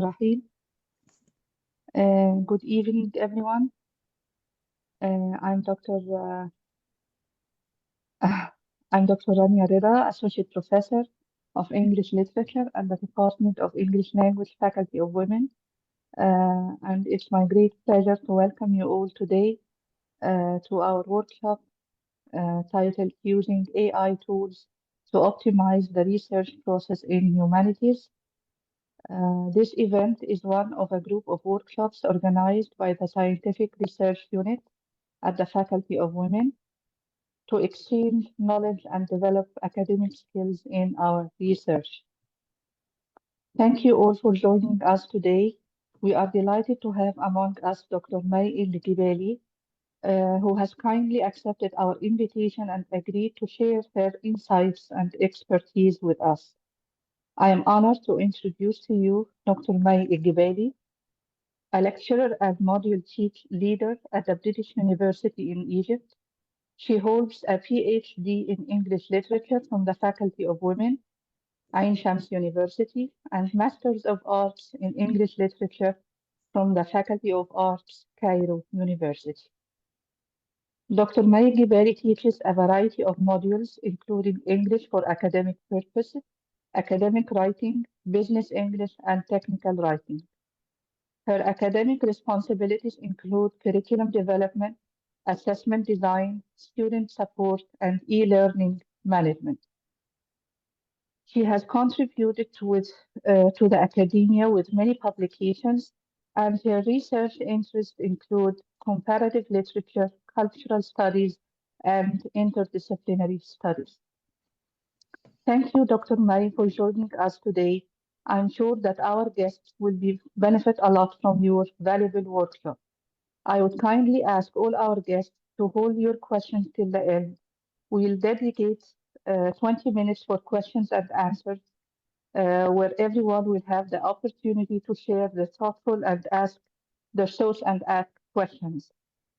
Rahim. Good evening, everyone. I'm Dr. I'm Dr. Rania Reda, Associate Professor of English Literature at the Department of English Language Faculty of Women. And it's my great pleasure to welcome you all today to our workshop titled Using AI Tools to Optimize the Research Process in Humanities. This event is one of a group of workshops organized by the Scientific Research Unit at the Faculty of Women to exchange knowledge and develop academic skills in our research. Thank you all for joining us today. We are delighted to have among us Dr. May El-Gibeli, who has kindly accepted our invitation and agreed to share her insights and expertise with us. I am honored to introduce to you Dr. May El-Gibeli, a lecturer and module teach leader at the British University in Egypt. She holds a PhD in English Literature from the Faculty of Women, Ain Shams University, and Masters of Arts in English Literature from the Faculty of Arts, Cairo University. Dr. May El-Gibeli teaches a variety of modules, including English for academic purposes, academic writing, business English, and technical writing. Her academic responsibilities include curriculum development, assessment design, student support, and e-learning management. She has contributed to the academia with many publications, and her research interests include comparative literature, cultural studies, and interdisciplinary studies. Thank you, Dr. May, for joining us today. I'm sure that our guests will benefit a lot from your valuable workshop. I would kindly ask all our guests to hold your questions till the end. We'll dedicate 20 minutes for questions and answers, where everyone will have the opportunity to share their thoughtful and ask their thoughts and ask questions.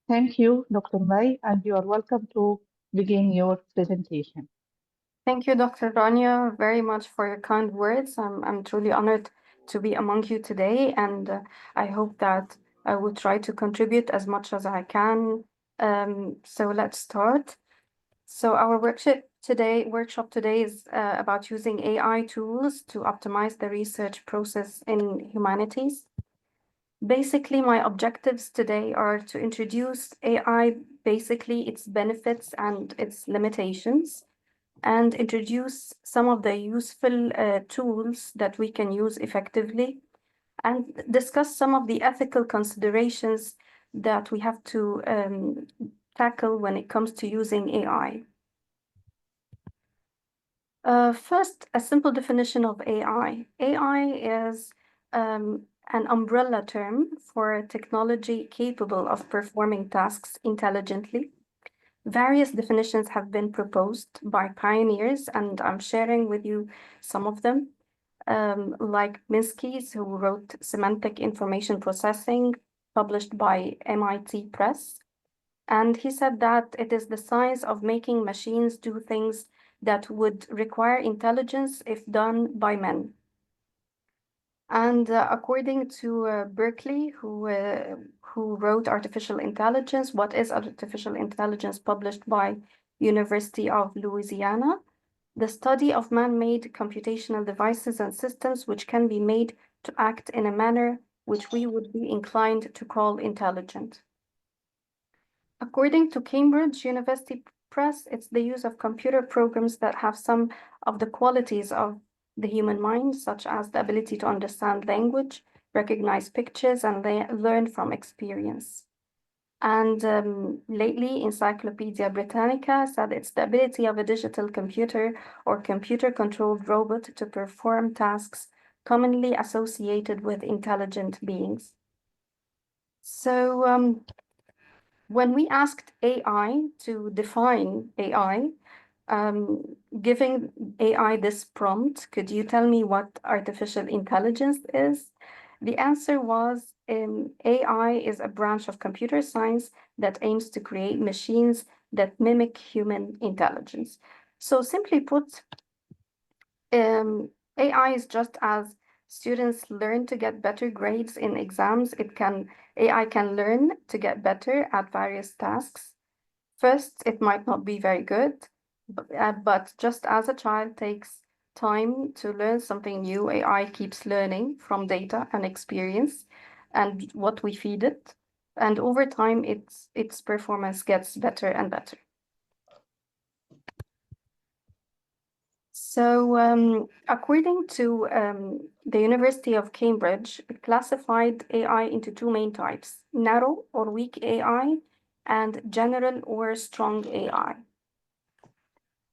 Thank you, Dr. May, and you are welcome to begin your presentation. Thank you, Dr. Rania, very much for your kind words. I'm truly honored to be among you today, and I hope that I will try to contribute as much as I can. So let's start. So our workshop today is about using AI tools to optimize the research process in humanities. Basically, my objectives today are to introduce AI, basically its benefits and its limitations, and introduce some of the useful tools that we can use effectively, and discuss some of the ethical considerations that we have to tackle when it comes to using AI. First, a simple definition of AI. AI is an umbrella term for technology capable of performing tasks intelligently. Various definitions have been proposed by pioneers, and I'm sharing with you some of them, like Minsky's, who wrote Semantic Information Processing, published by MIT Press. And he said that it is the science of making machines do things that would require intelligence if done by men. And according to Berkeley, who wrote Artificial Intelligence, What is Artificial Intelligence, published by University of Louisiana, the study of man-made computational devices and systems which can be made to act in a manner which we would be inclined to call intelligent. According to Cambridge University Press, it's the use of computer programs that have some of the qualities of the human mind, such as the ability to understand language, recognize pictures, and learn from experience. And lately, Encyclopedia Britannica said it's the ability of a digital computer or computer-controlled robot to perform tasks commonly associated with intelligent beings. So when we asked AI to define AI, giving AI this prompt, could you tell me what artificial intelligence is? The answer was AI is a branch of computer science that aims to create machines that mimic human intelligence. So simply put, AI is just as students learn to get better grades in exams. AI can learn to get better at various tasks. First, it might not be very good, but just as a child takes time to learn something new, AI keeps learning from data and experience and what we feed it. And over time, its performance gets better and better. So according to the University of Cambridge, it classified AI into two main types, narrow or weak AI and general or strong AI.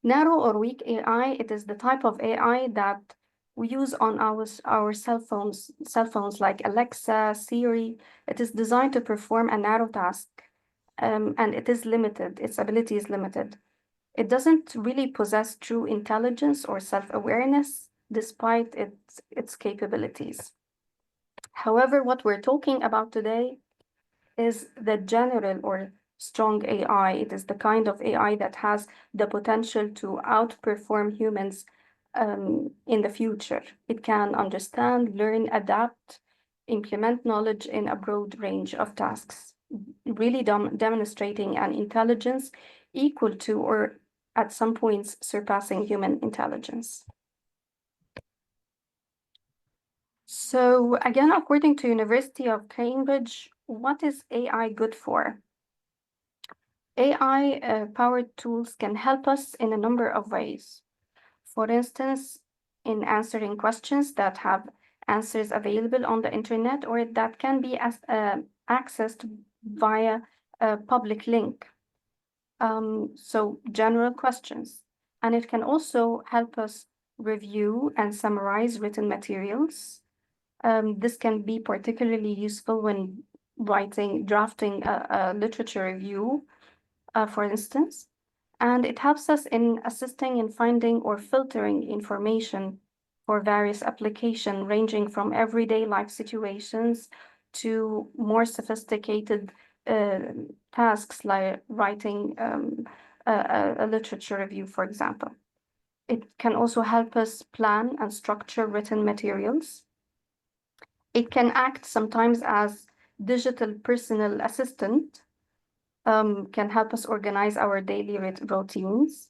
Narrow or weak AI, it is the type of AI that we use on our cell phones like Alexa, Siri. It is designed to perform a narrow task, and it is limited. Its ability is limited. It doesn't really possess true intelligence or self-awareness despite its capabilities. However, what we're talking about today is the general or strong AI. It is the kind of AI that has the potential to outperform humans in the future. It can understand, learn, adapt, implement knowledge in a broad range of tasks, really demonstrating an intelligence equal to or at some points surpassing human intelligence. So again, according to University of Cambridge, what is AI good for? AI powered tools can help us in a number of ways. For instance, in answering questions that have answers available on the internet or that can be accessed via a public link. So general questions. And it can also help us review and summarize written materials. This can be particularly useful when drafting a literature review, for instance. And it helps us in assisting in finding or filtering information for various applications, ranging from everyday life situations to more sophisticated tasks like writing a literature review, for example. It can also help us plan and structure written materials. It can act sometimes as digital personal assistant, can help us organize our daily routines.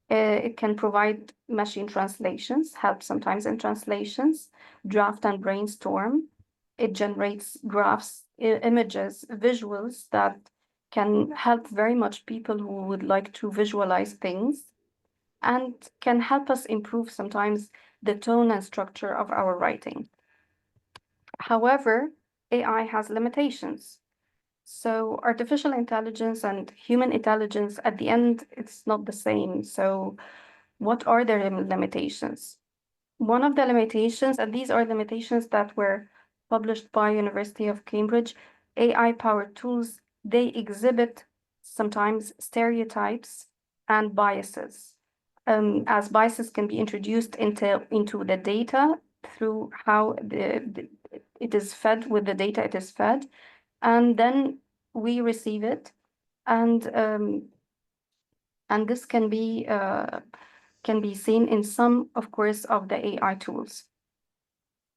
It can provide machine translations, help sometimes in translations, draft and brainstorm. It generates graphs, images, visuals that can help very much people who would like to visualize things, and can help us improve sometimes the tone and structure of our writing. However, AI has limitations. So artificial intelligence and human intelligence, at the end, it's not the same. So what are their limitations? One of the limitations, and these are limitations that were published by University of Cambridge, AI-powered tools, they exhibit sometimes stereotypes and biases. As biases can be introduced into the data through how it is fed with the data it is fed, and then we receive it, and this can be seen in some, of course, of the AI tools.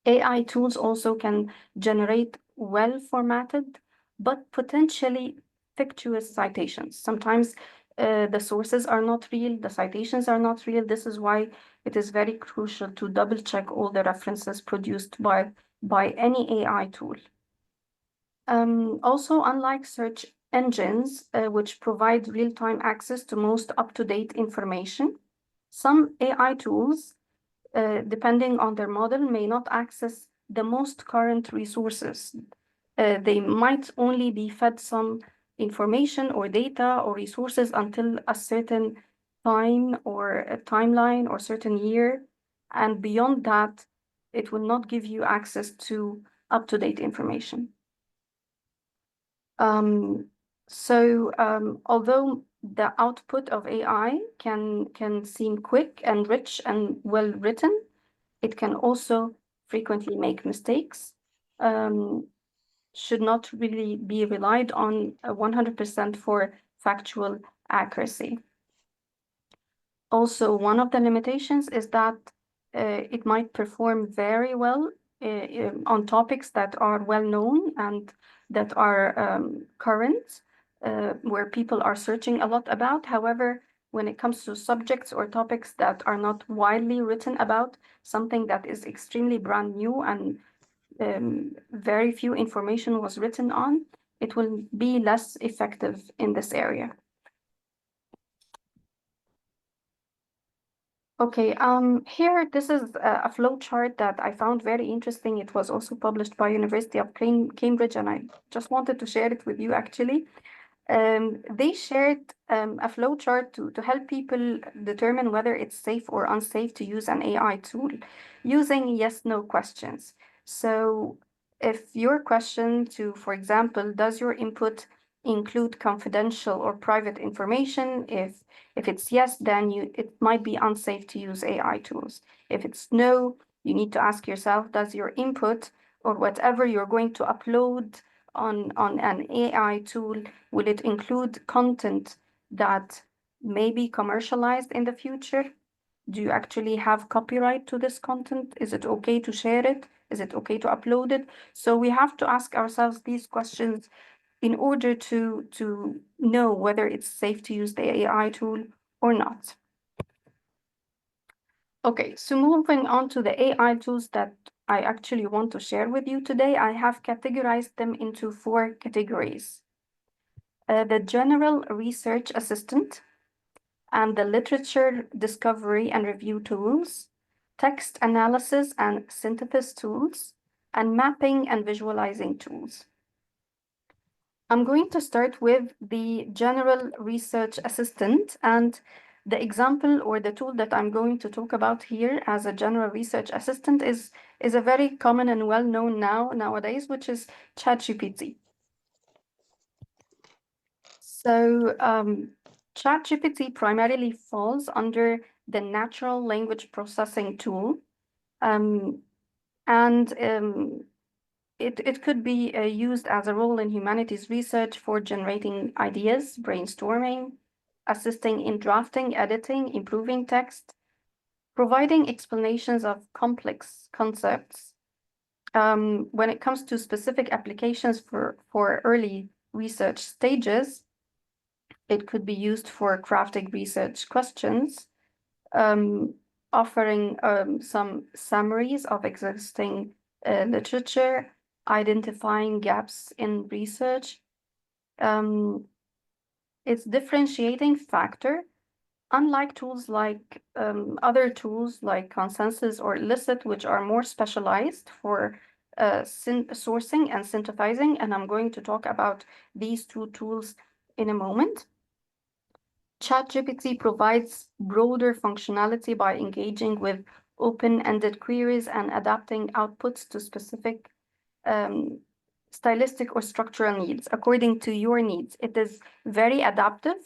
AI tools also can generate well-formatted but potentially fictitious citations. Sometimes the sources are not real, the citations are not real. This is why it is very crucial to double-check all the references produced by any AI tool. Also, unlike search engines, which provide real-time access to most up-to-date information, some AI tools, depending on their model, may not access the most current resources. They might only be fed some information or data or resources until a certain time or a timeline or certain year. And beyond that, it will not give you access to up-to-date information. Although the output of AI can seem quick and rich and well written, it can also frequently make mistakes. Should not really be relied on 100% for factual accuracy. Also, one of the limitations is that it might perform very well on topics that are well known and that are current, where people are searching a lot about. However, when it comes to subjects or topics that are not widely written about, something that is extremely brand new and very few information was written on, it will be less effective in this area. Okay, here, this is a flow chart that I found very interesting. It was also published by University of Cambridge, and I just wanted to share it with you, actually. They shared a flow chart to help people determine whether it's safe or unsafe to use an AI tool using yes/no questions. So if your question to, for example, does your input include confidential or private information? If it's yes, then it might be unsafe to use AI tools. If it's no, you need to ask yourself, does your input or whatever you're going to upload on an AI tool, will it include content that may be commercialized in the future? Do you actually have copyright to this content? Is it okay to share it? Is it okay to upload it? So we have to ask ourselves these questions in order to know whether it's safe to use the AI tool or not. Okay, so moving on to the AI tools that I actually want to share with you today, I have categorized them into 4 categories. The General Research Assistant and the Literature Discovery and Review tools, Text Analysis and Synthesis tools, and Mapping and Visualizing tools. I'm going to start with the General Research Assistant, and the example or the tool that I'm going to talk about here as a General Research Assistant is a very common and well-known nowadays, which is ChatGPT. So ChatGPT primarily falls under the natural language processing tool, it could be used as a role in humanities research for generating ideas, brainstorming, assisting in drafting, editing, improving text, providing explanations of complex concepts. When it comes to specific applications for early research stages, it could be used for crafting research questions, offering some summaries of existing literature, identifying gaps in research. Its differentiating factor, unlike tools like other tools like Consensus or Licit, which are more specialized for sourcing and synthesizing, and I'm going to talk about these 2 tools in a moment. ChatGPT provides broader functionality by engaging with open-ended queries and adapting outputs to specific stylistic or structural needs according to your needs. It is very adaptive.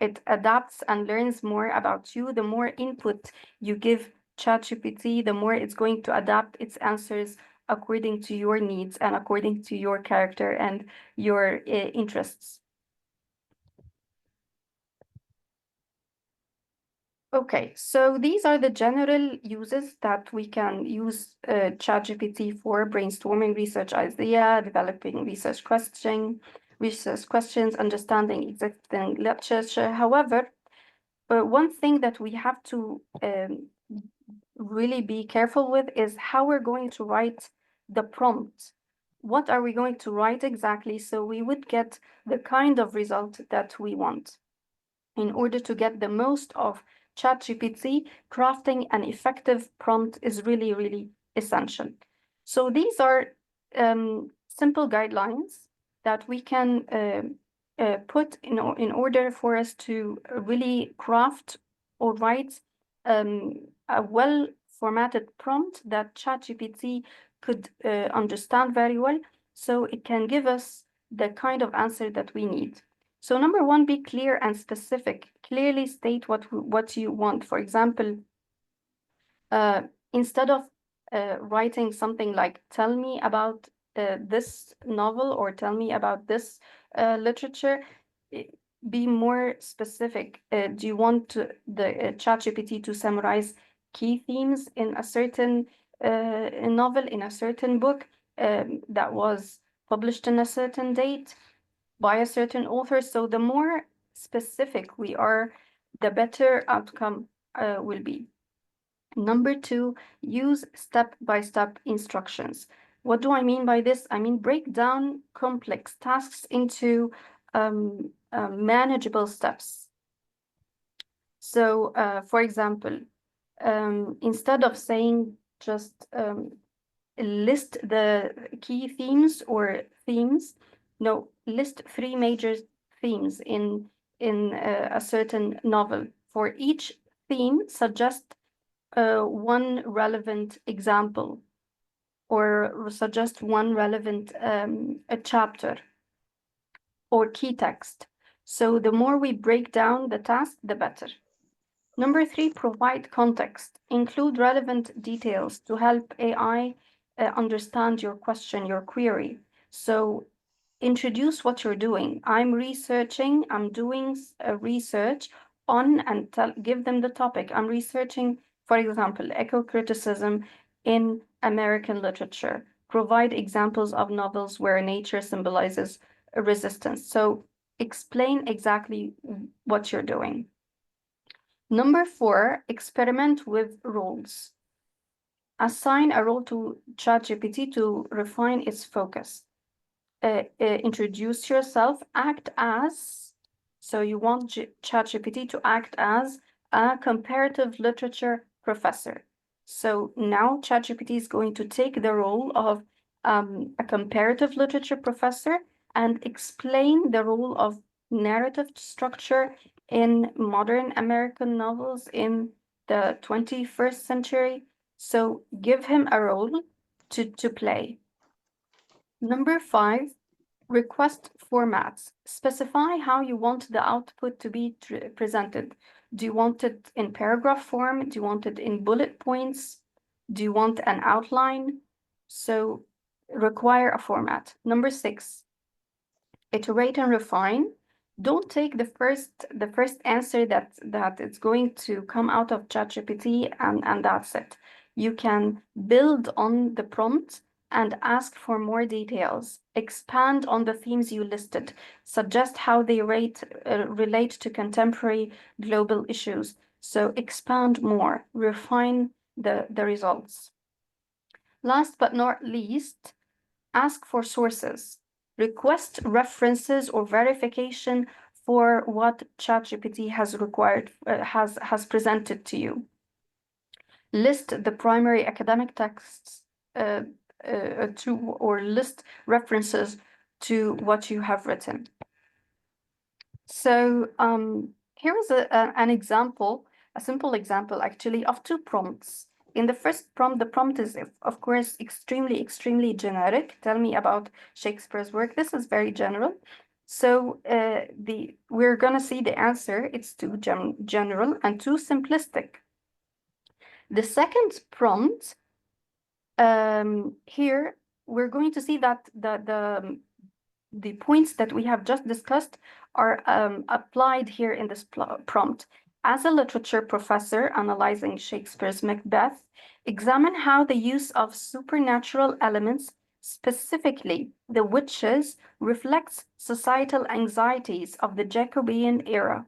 It adapts and learns more about you. The more input you give ChatGPT, the more it's going to adapt its answers according to your needs and according to your character and your interests. Okay, so these are the general uses that we can use ChatGPT for: brainstorming research idea, developing research questions, understanding existing literature. However, one thing that we have to really be careful with is how we're going to write the prompt. What are we going to write exactly so we would get the kind of result that we want? In order to get the most of ChatGPT, crafting an effective prompt is really, really essential. So these are simple guidelines that we can put in order for us to really craft or write a well-formatted prompt that ChatGPT could understand very well, so it can give us the kind of answer that we need. So number 1, be clear and specific. Clearly state what you want. For example, instead of writing something like, tell me about this novel or tell me about this literature, be more specific. Do you want the ChatGPT to summarize key themes in a certain a novel in a certain book that was published in a certain date by a certain author. So the more specific we are, the better outcome will be. Number 2, use step-by-step instructions. What do I mean by this? I mean, break down complex tasks into manageable steps. So, for example, instead of saying just list the key themes or themes, no, list 3 major themes in a certain novel. For each theme, suggest one relevant example or suggest one relevant a chapter or key text. So the more we break down the task, the better. Number 3, provide context. Include relevant details to help AI understand your question, your query. So introduce what you're doing. I'm researching, I'm doing a research on, and give them the topic. I'm researching, for example, eco-criticism in American literature. Provide examples of novels where nature symbolizes resistance. So explain exactly what you're doing. Number 4, experiment with roles. Assign a role to ChatGPT to refine its focus. Introduce yourself, act as, so you want ChatGPT to act as a comparative literature professor. So now ChatGPT is going to take the role of a comparative literature professor and explain the role of narrative structure in modern American novels in the 21st century. So give him a role to play. Number 5, request formats. Specify how you want the output to be presented. Do you want it in paragraph form? Do you want it in bullet points? Do you want an outline? So require a format. Number 6, iterate and refine. Don't take the first answer that it's going to come out of ChatGPT and that's it. You can build on the prompt and ask for more details. Expand on the themes you listed. Suggest how they relate to contemporary global issues. So expand more, refine the results. Last but not least, ask for sources. Request references or verification for what ChatGPT has required, has presented to you. List the primary academic texts or list references to what you have written. So here is an example, a simple example actually of 2 prompts. In the first prompt, the prompt is, of course, extremely generic. Tell me about Shakespeare's work. This is very general. So we're going to see the answer. It's too general and too simplistic. The second prompt, here, we're going to see that the points that we have just discussed are applied here in this prompt. As a literature professor analyzing Shakespeare's Macbeth, examine how the use of supernatural elements, specifically the witches, reflects societal anxieties of the Jacobean era.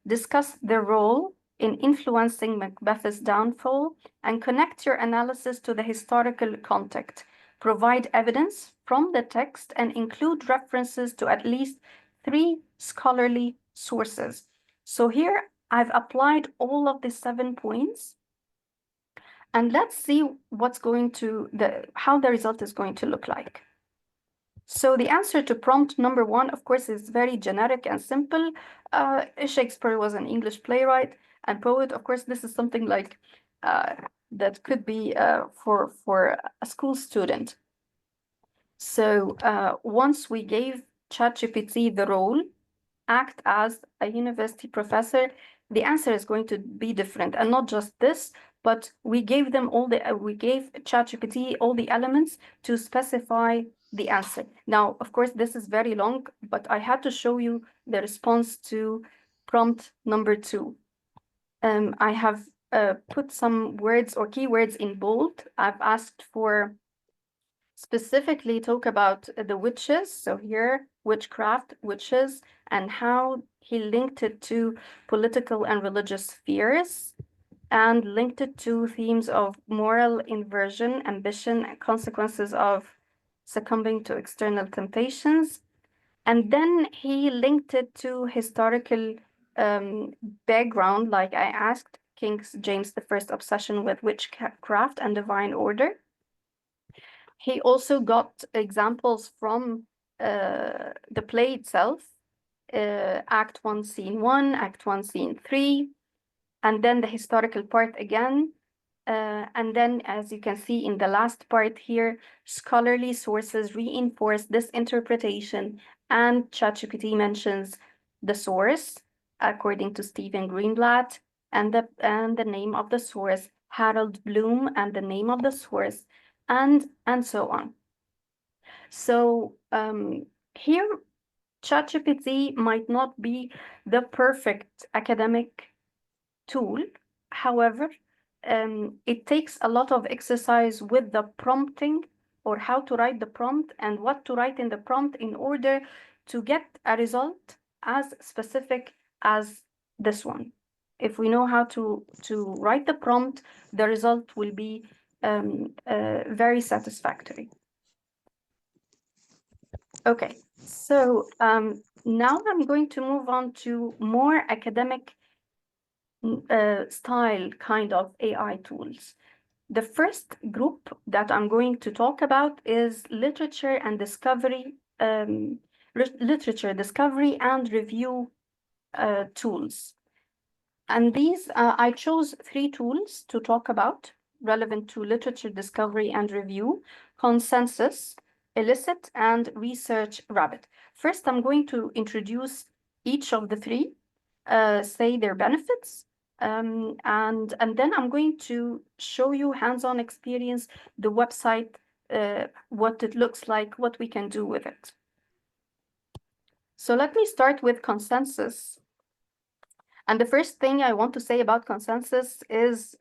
Discuss their role in influencing Macbeth's downfall and connect your analysis to the historical context. Provide evidence from the text and include references to at least 3 scholarly sources. So here I've applied all of the 7 points, and let's see how the result is going to look like. So the answer to prompt number 1, of course, is very generic and simple. Shakespeare was an English playwright and poet. Of course, this is something like that could be for a school student. So once we gave ChatGPT the role, act as a university professor, the answer is going to be different. And not just this, but we gave ChatGPT all the elements to specify the answer. Now, of course, this is very long, but I had to show you the response to prompt number 2. I have put some words or keywords in bold. I've asked for specifically talk about the witches. So here, witchcraft, witches, and how he linked it to political and religious fears, and linked it to themes of moral inversion, ambition, and consequences of succumbing to external temptations. And then he linked it to historical background, like I asked, King James I's obsession with witchcraft and divine order. He also got examples from the play itself, Act 1, Scene 1, Act 1, Scene 3, and then the historical part again. And then, as you can see in the last part here, scholarly sources reinforce this interpretation, and ChatGPT mentions the source, according to Stephen Greenblatt, and the name of the source, Harold Bloom, and the name of the source, and so on. So here, ChatGPT might not be the perfect academic tool. However, it takes a lot of exercise with the prompting, or how to write the prompt and what to write in the prompt in order to get a result as specific as this one. If we know how to write the prompt, the result will be very satisfactory. Okay, so now I'm going to move on to more academic style kind of AI tools. The first group that I'm going to talk about is literature and discovery, literature discovery and review tools. And these, I chose 3 tools to talk about relevant to literature discovery and review: Consensus, Elicit, and Research Rabbit. First, I'm going to introduce each of the 3, say their benefits, and then I'm going to show you hands-on experience, the website, what it looks like, what we can do with it. So let me start with Consensus. And the first thing I want to say about Consensus is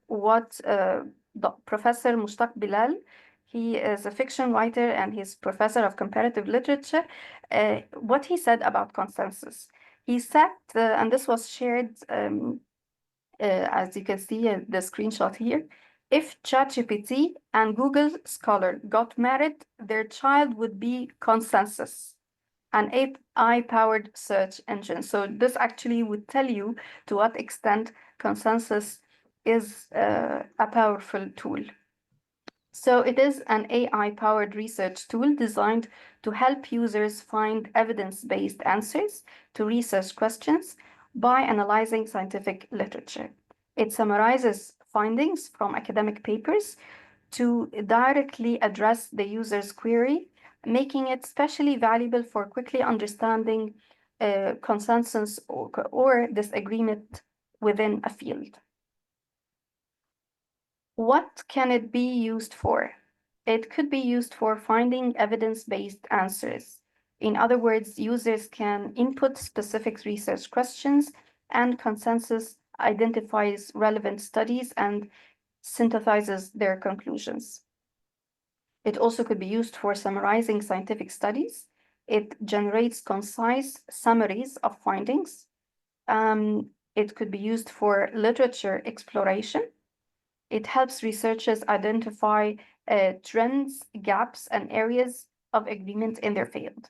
what Professor Mushtaq Bilal, he is a fiction writer and he's professor of comparative literature, what he said about Consensus. He said, and this was shared, as you can see in the screenshot here, if ChatGPT and Google Scholar got married, their child would be Consensus, an AI-powered search engine. So this actually would tell you to what extent Consensus is a powerful tool. So it is an AI-powered research tool designed to help users find evidence-based answers to research questions by analyzing scientific literature. It summarizes findings from academic papers to directly address the user's query, making it especially valuable for quickly understanding consensus or disagreement within a field. What can it be used for? It could be used for finding evidence-based answers. In other words, users can input specific research questions, and Consensus identifies relevant studies and synthesizes their conclusions. It also could be used for summarizing scientific studies. It generates concise summaries of findings. It could be used for literature exploration. It helps researchers identify trends, gaps, and areas of agreement in their field.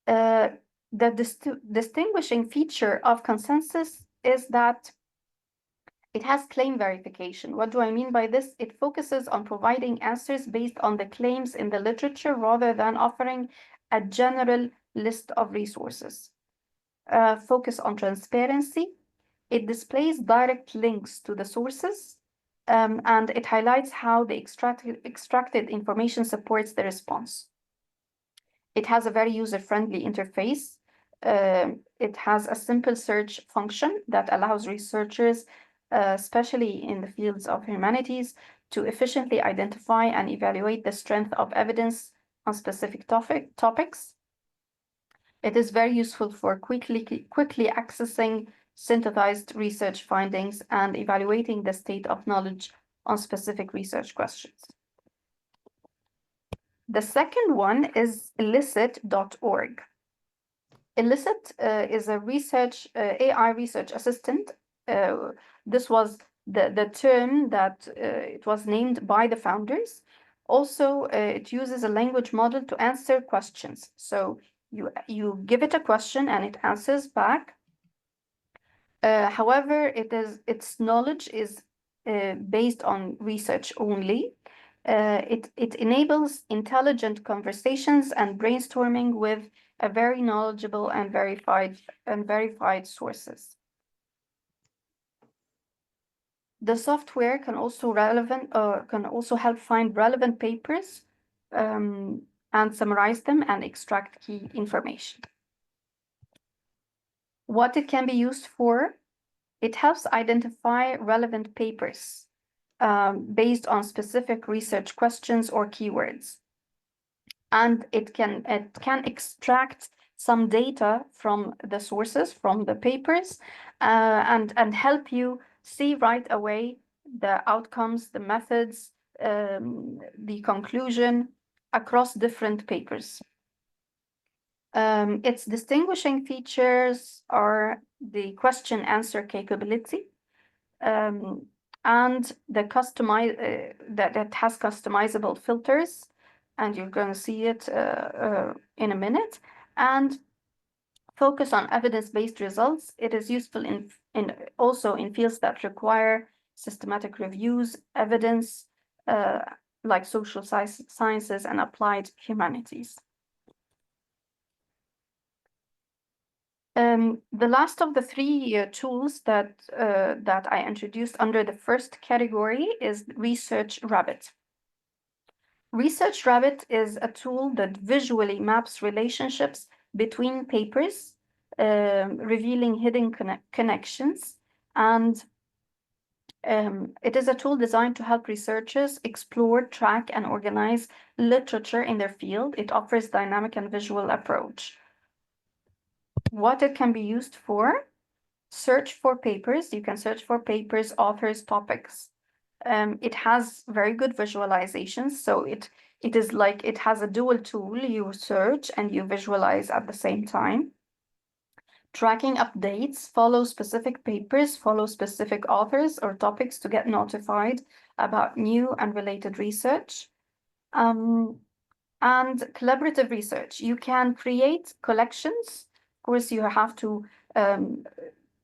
The distinguishing feature of Consensus is that it has claim verification. What do I mean by this? It focuses on providing answers based on the claims in the literature rather than offering a general list of resources. Focus on transparency. It displays direct links to the sources, and it highlights how the extracted information supports the response. It has a very user-friendly interface. It has a simple search function that allows researchers, especially in the fields of humanities, to efficiently identify and evaluate the strength of evidence on specific topics. It is very useful for quickly accessing synthesized research findings, and evaluating the state of knowledge on specific research questions. The second one is Elicit.org. Elicit is a research AI research assistant. This was the term that it was named by the founders. Also, it uses a language model to answer questions. So you give it a question and it answers back. However, its knowledge is based on research only. It enables intelligent conversations and brainstorming with a very knowledgeable and verified sources. The software can also help find relevant papers and summarize them and extract key information. What it can be used for, it helps identify relevant papers based on specific research questions or keywords. And it can extract some data from the sources, from the papers, and help you see right away the outcomes, the methods, the conclusion across different papers. Its distinguishing features are the question answer capability, and that has customizable filters, and you're going to see it in a minute, and focus on evidence-based results. It is useful also in fields that require systematic reviews, evidence, like social sciences and applied humanities. The last of the three tools that I introduced under the first category is Research Rabbit. Research Rabbit is a tool that visually maps relationships between papers, revealing hidden connections, and it is a tool designed to help researchers explore, track, and organize literature in their field. It offers dynamic and visual approach. What it can be used for: search for papers. You can search for papers, authors, topics. It has very good visualizations, so it is like it has a dual tool. You search and you visualize at the same time. Tracking updates, follow specific papers, follow specific authors or topics to get notified about new and related research. And collaborative research. You can create collections. Of course, you have to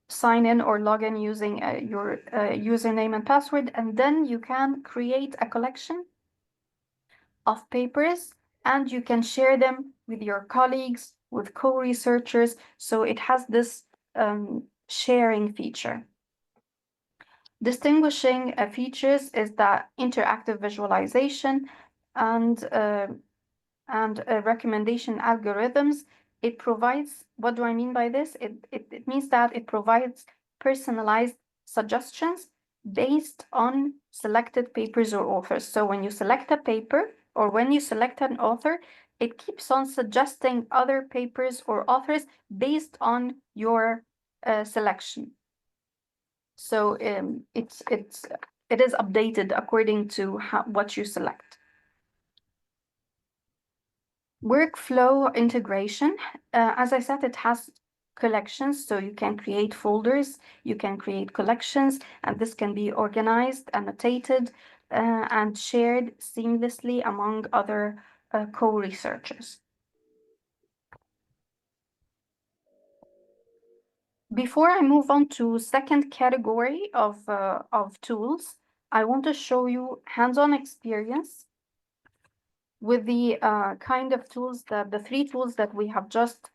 sign in or log in using your username and password, and then you can create a collection of papers and you can share them with your colleagues, with co-researchers. So it has this sharing feature. Distinguishing features is that interactive visualization and recommendation algorithms. It provides, what do I mean by this? It means that it provides personalized suggestions based on selected papers or authors. So when you select a paper or when you select an author, it keeps on suggesting other papers or authors based on your selection. So it is updated according to what you select. Workflow integration. As I said, it has collections, so you can create folders, you can create collections, and this can be organized, annotated, and shared seamlessly among other co-researchers. Before I move on to second category of tools, I want to show you hands-on experience with the kind of tools the three tools that we have just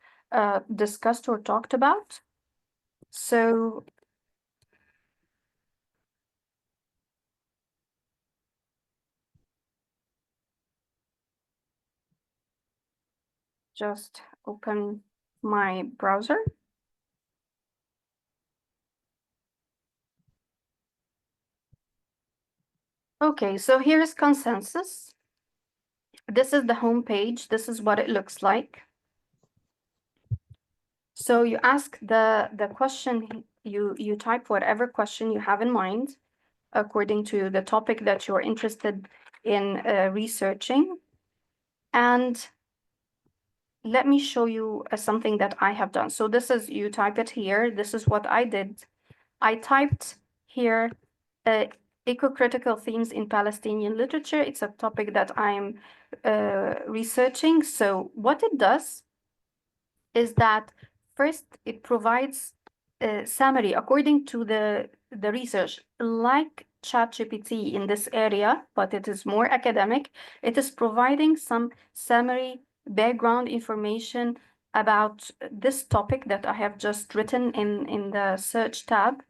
discussed or talked about. So just open my browser. Okay, so here's Consensus. This is the home page. This is what it looks like. So you ask the question you type whatever question you have in mind according to the topic that you're interested in researching. And let me show you something that I have done. So this is, you type it here. This is what I did. I typed here eco-critical themes in Palestinian literature. It's a topic that I'm researching. So what it does is that first it provides a summary according to the research, like ChatGPT in this area, but it is more academic. It is providing some summary background information about this topic that I have just written in the search tab.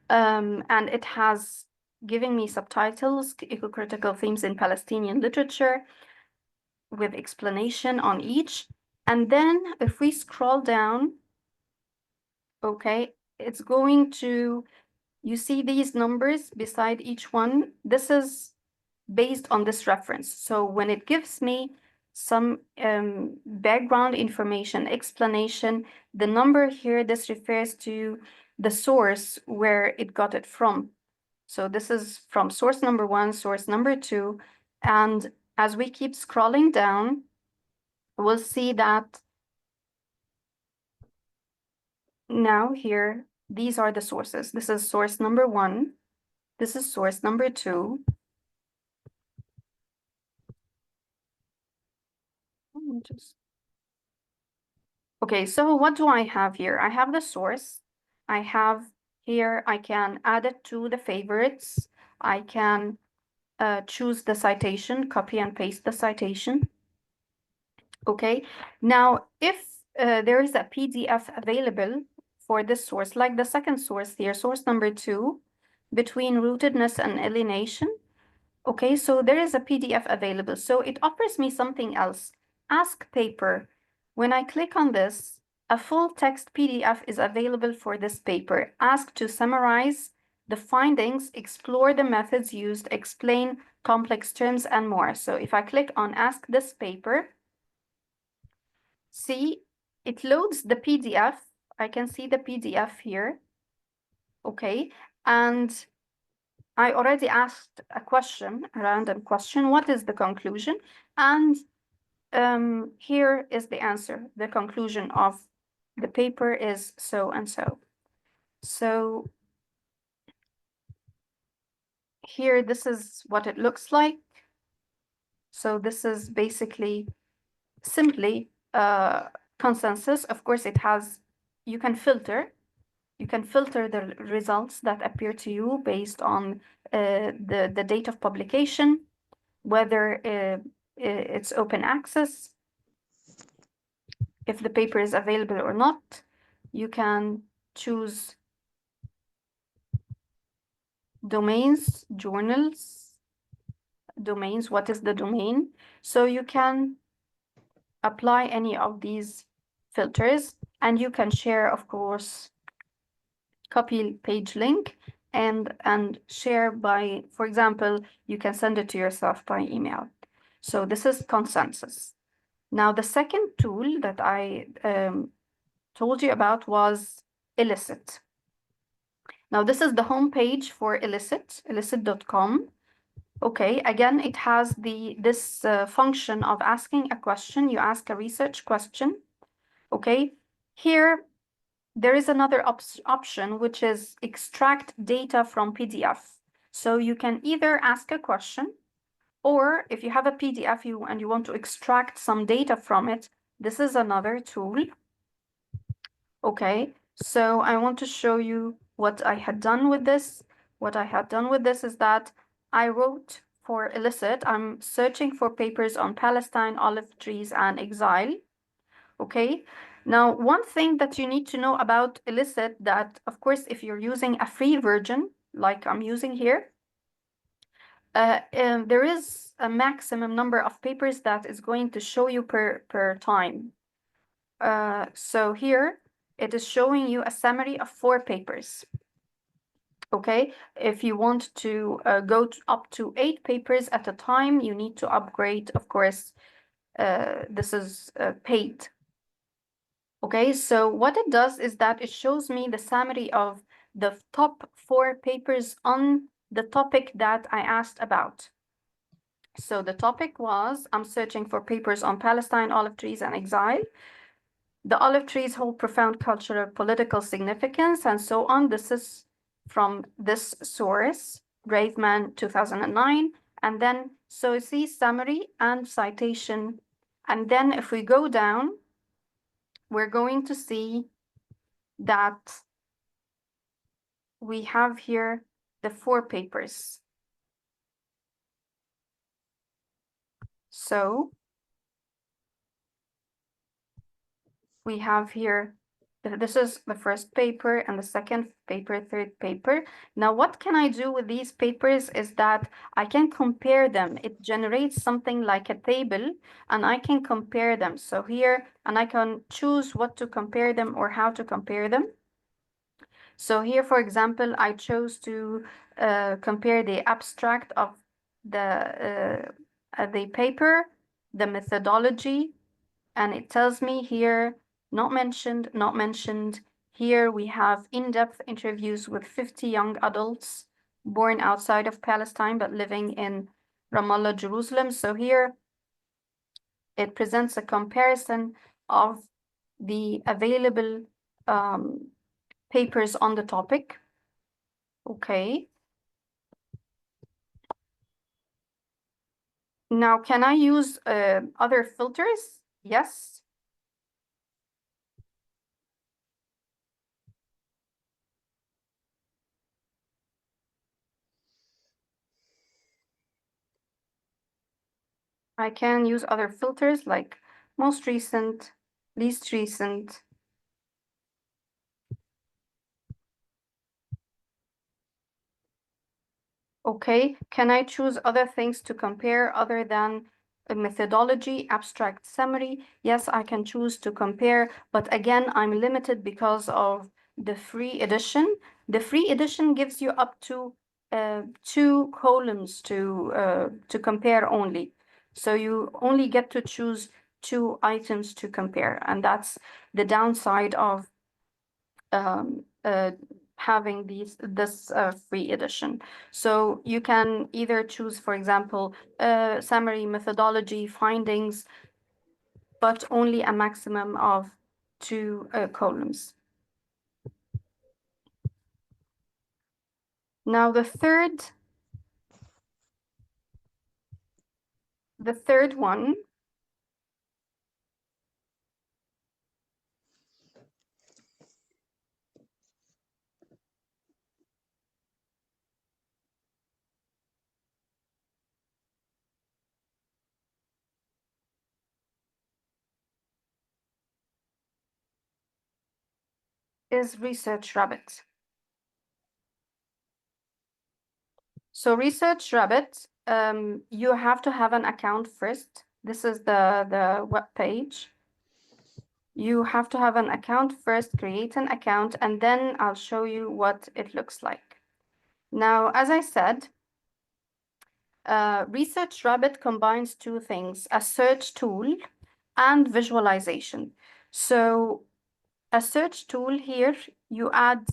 And it has given me subtitles, eco-critical themes in Palestinian literature, with explanation on each. And then if we scroll down, okay, it's going to, you see these numbers beside each one. This is based on this reference. So when it gives me some background information, explanation, the number here, this refers to the source where it got it from. So this is from source number 1, source number 2. And as we keep scrolling down, we'll see that now here, these are the sources. This is source number 1. This is source number 2. Okay, so what do I have here? I have the source. I have here, I can add it to the favorites. I can choose the citation, copy and paste the citation. Okay, now if there is a PDF available for this source, like the second source here, source number 2, between rootedness and alienation. Okay, so there is a PDF available. So it offers me something else. Ask paper. When I click on this, a full text PDF is available for this paper. Ask to summarize the findings, explore the methods used, explain complex terms, and more. So if I click on ask this paper, see, it loads the PDF. I can see the PDF here. Okay, and I already asked a question, a random question. What is the conclusion? And here is the answer. The conclusion of the paper is so and so. So here, this is what it looks like. So this is basically simply consensus. Of course, it has, you can filter the results that appear to you based on the date of publication, whether it's open access, if the paper is available or not. You can choose domains, journals, domains, what is the domain? So you can apply any of these filters, and you can share, of course, copy page link and share by, for example, you can send it to yourself by email. So this is consensus. Now, the second tool that I told you about was Elicit. Now, this is the homepage for Elicit, elicit.com. Okay, again, it has this function of asking a question. You ask a research question. Okay, here there is another option, which is extract data from PDF. So you can either ask a question, or if you have a PDF and you want to extract some data from it, this is another tool. Okay, so I want to show you what I had done with this. What I had done with this is that I wrote for Elicit, I'm searching for papers on Palestine, olive trees, and exile. Okay, now one thing that you need to know about Elicit, that of course, if you're using a free version, like I'm using here, there is a maximum number of papers that is going to show you per time. So here, it is showing you a summary of 4 papers. Okay, if you want to go up to 8 papers at a time, you need to upgrade, of course. This is paid. Okay, so what it does is that it shows me the summary of the top 4 papers on the topic that I asked about. So the topic was, I'm searching for papers on Palestine, olive trees, and exile. The olive trees hold profound cultural, political significance, and so on. This is from this source, Raveman 2009. And then, so you see summary and citation. And then if we go down, we're going to see that we have here the 4 papers. So we have here, this is the first paper and the second paper, third paper. Now, what can I do with these papers is that I can compare them. It generates something like a table and I can compare them. So here, and I can choose what to compare them or how to compare them. So here, for example, I chose to compare the abstract of the paper, the methodology, and it tells me here, not mentioned, not mentioned. Here we have in-depth interviews with 50 young adults born outside of Palestine but living in Ramallah, Jerusalem. So here it presents a comparison of the available papers on the topic. Okay. Now, can I use other filters? Yes. I can use other filters like most recent, least recent. Okay, can I choose other things to compare other than a methodology, abstract summary? Yes, I can choose to compare, but again, I'm limited because of the free edition. The free edition gives you up to 2 columns to compare only. So you only get to choose 2 items to compare, and that's the downside of having this free edition. So you can either choose, for example, summary, methodology, findings, but only a maximum of 2 columns. Now the third one is Research Rabbit. So Research Rabbit, you have to have an account first. This is the web page. You have to have an account first, create an account, and then I'll show you what it looks like. Now, as I said, Research Rabbit combines 2 things, a search tool and visualization. So a search tool here, you add,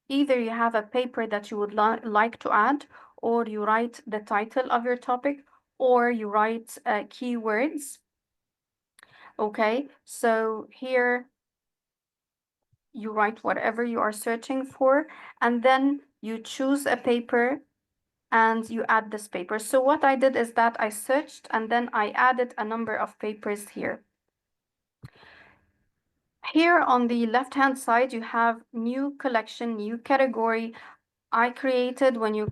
either you have a paper that you would like to add, or you write the title of your topic, or you write keywords. Okay, so here you write whatever you are searching for, and then you choose a paper and you add this paper. So what I did is that I searched and then I added a number of papers here. Here on the left-hand side, you have new collection, new category. I created, when you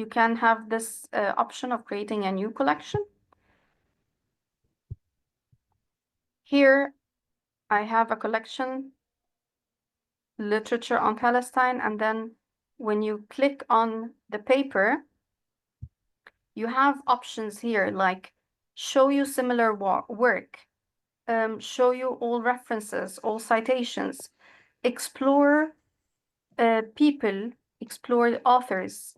can have this option of creating a new collection. Here I have a collection, literature on Palestine, and then when you click on the paper, you have options here like show you similar work, show you all references, all citations, explore people, explore authors,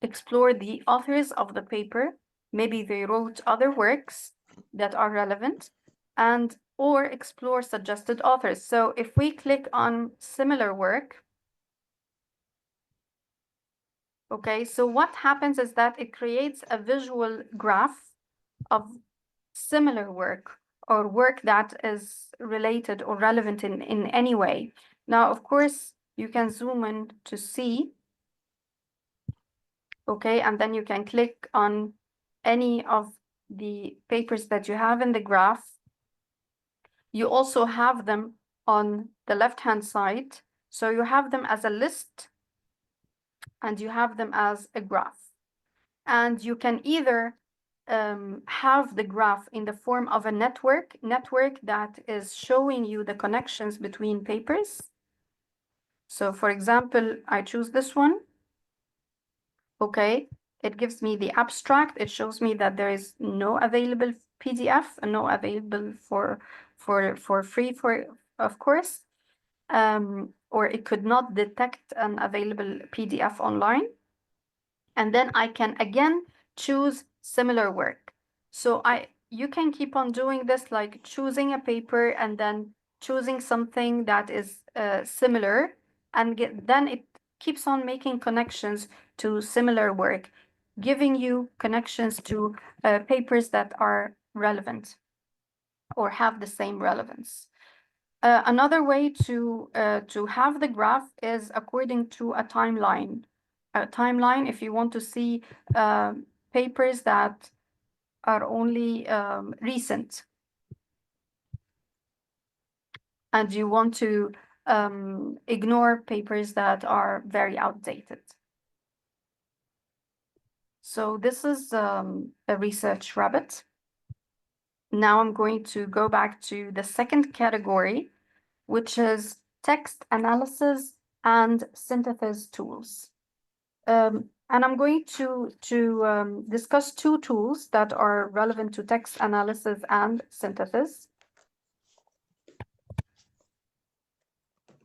explore the authors of the paper. Maybe they wrote other works that are relevant, and or explore suggested authors. So if we click on similar work, okay, so what happens is that it creates a visual graph of similar work or work that is related or relevant in any way. Now, of course, you can zoom in to see, okay, and then you can click on any of the papers that you have in the graph. You also have them on the left-hand side. So you have them as a list and you have them as a graph. And you can either have the graph in the form of a network that is showing you the connections between papers. So for example, I choose this one. Okay, it gives me the abstract. It shows me that there is no available PDF and no available for free, of course. Or it could not detect an available PDF online. And then I can again choose similar work. So you can keep on doing this, like choosing a paper and then choosing something that is similar, and then it keeps on making connections to similar work, giving you connections to papers that are relevant or have the same relevance. Another way to have the graph is according to a timeline. A timeline, if you want to see papers that are only recent, and you want to ignore papers that are very outdated. So this is a Research Rabbit. Now I'm going to go back to the second category, which is text analysis and synthesis tools. And I'm going to discuss two tools that are relevant to text analysis and synthesis.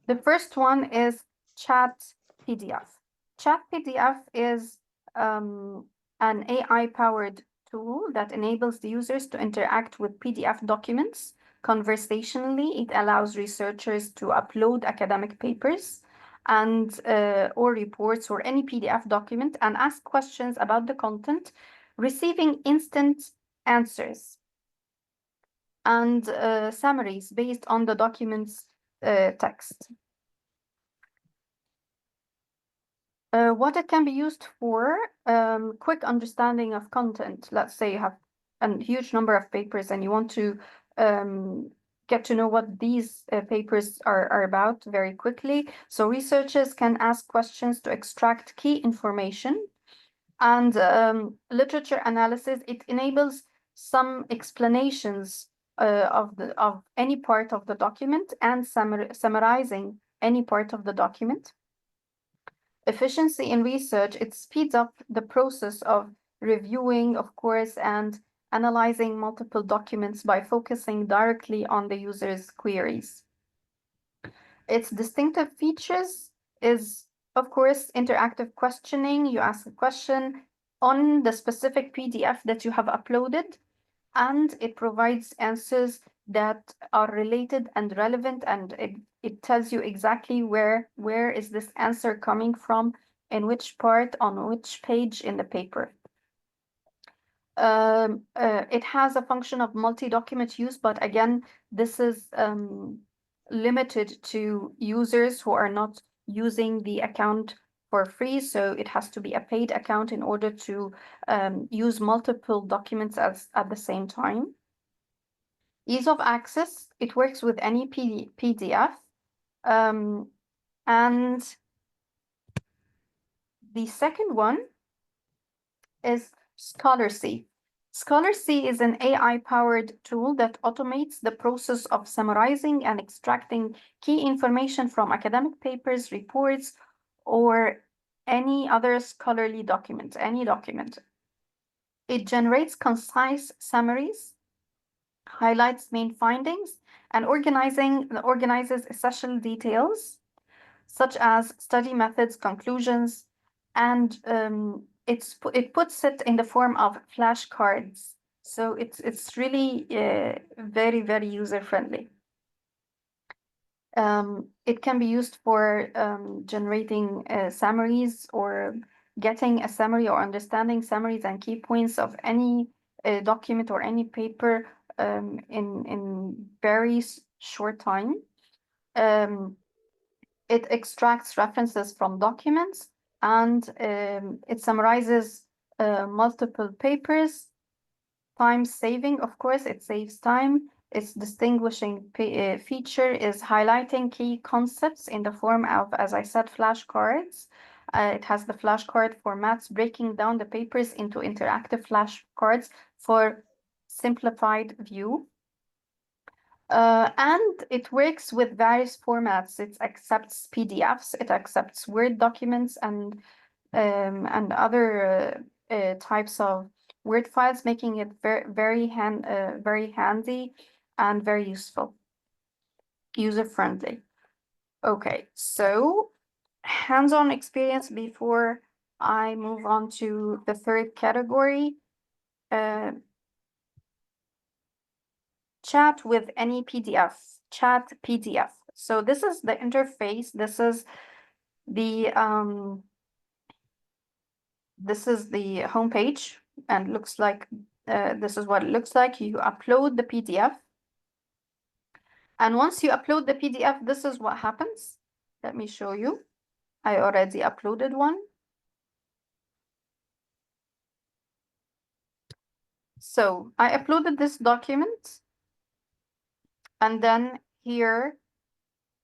The first one is ChatPDF. ChatPDF is an AI-powered tool that enables the users to interact with PDF documents conversationally. It allows researchers to upload academic papers and or reports or any PDF document and ask questions about the content, receiving instant answers and summaries based on the document's text. What it can be used for, quick understanding of content. Let's say you have a huge number of papers and you want to get to know what these papers are about very quickly. So researchers can ask questions to extract key information. And literature analysis, it enables some explanations of any part of the document and summarizing any part of the document. Efficiency in research, it speeds up the process of reviewing, of course, and analyzing multiple documents by focusing directly on the user's queries. Its distinctive features is, of course, interactive questioning. You ask a question on the specific PDF that you have uploaded, and it provides answers that are related and relevant, and it tells you exactly where is this answer coming from, in which part, on which page in the paper. It has a function of multi-document use, but again, this is limited to users who are not using the account for free. So it has to be a paid account in order to use multiple documents at the same time. Ease of access, it works with any PDF. And the second one is Scholarcy. Scholarcy is an AI-powered tool that automates the process of summarizing and extracting key information from academic papers, reports, or any other scholarly document, any document. It generates concise summaries, highlights main findings, and organizes essential details, such as study methods, conclusions, and it puts it in the form of flashcards So it's really very, very user-friendly. It can be used for generating summaries or getting a summary or understanding summaries and key points of any document or any paper in very short time. It extracts references from documents and it summarizes multiple papers. Time saving, of course, it saves time. Its distinguishing feature is highlighting key concepts in the form of, as I said, flashcards. It has the flashcard formats, breaking down the papers into interactive flashcards for simplified view. And it works with various formats. It accepts PDFs, it accepts Word documents and other types of Word files, making it very handy and very useful, user-friendly. Okay, so hands-on experience before I move on to the third category. Chat with any PDF, chat PDF. So this is the interface. This is the homepage, and looks like this is what it looks like. You upload the PDF, and once you upload the PDF, this is what happens. Let me show you. I already uploaded one. So I uploaded this document, and then here,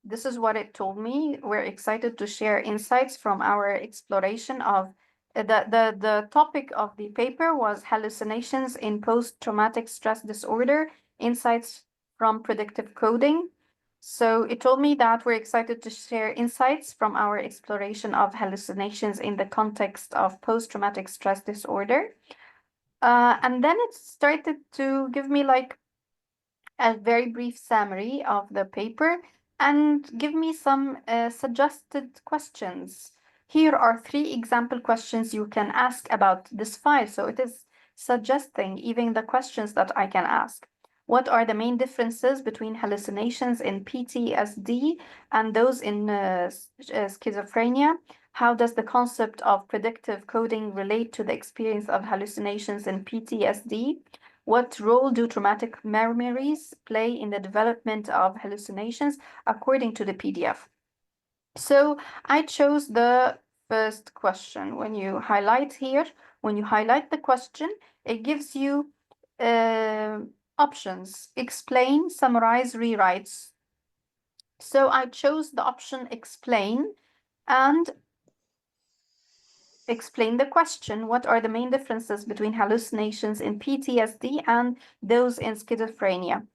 this is what it told me. We're excited to share insights from our exploration of the topic of the paper was hallucinations in post-traumatic stress disorder, insights from predictive coding. So it told me that we're excited to share insights from our exploration of hallucinations in the context of post-traumatic stress disorder. And then it started to give me like a very brief summary of the paper and give me some suggested questions. Here are 3 example questions you can ask about this file. So it is suggesting even the questions that I can ask. What are the main differences between hallucinations in PTSD and those in schizophrenia? How does the concept of predictive coding relate to the experience of hallucinations in PTSD? What role do traumatic memories play in the development of hallucinations according to the PDF? So I chose the first question. When you highlight here, when you highlight the question, it gives you options: explain, summarize, rewrites. So I chose the option explain and explain the question. What are the main differences between hallucinations in PTSD and those in schizophrenia?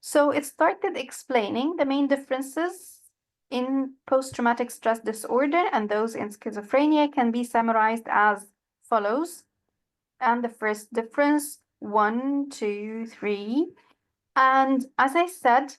So it started explaining the main differences in post-traumatic stress disorder and those in schizophrenia can be summarized as follows. And the first difference, 1, 2, 3. And as I said,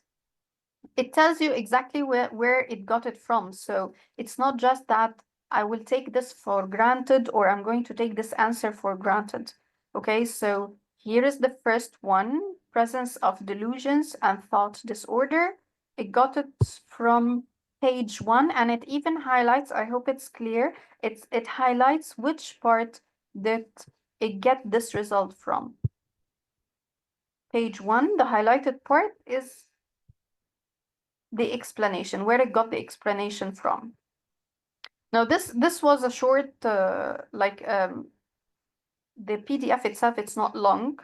it tells you exactly where it got it from. So it's not just that I will take this for granted or I'm going to take this answer for granted. Okay, so here is the first one, presence of delusions and thought disorder. It got it from page 1 and it even highlights, I hope it's clear, it highlights which part that it get this result from. Page 1, the highlighted part is the explanation, where it got the explanation from. Now this was a short, the PDF itself, it's not long.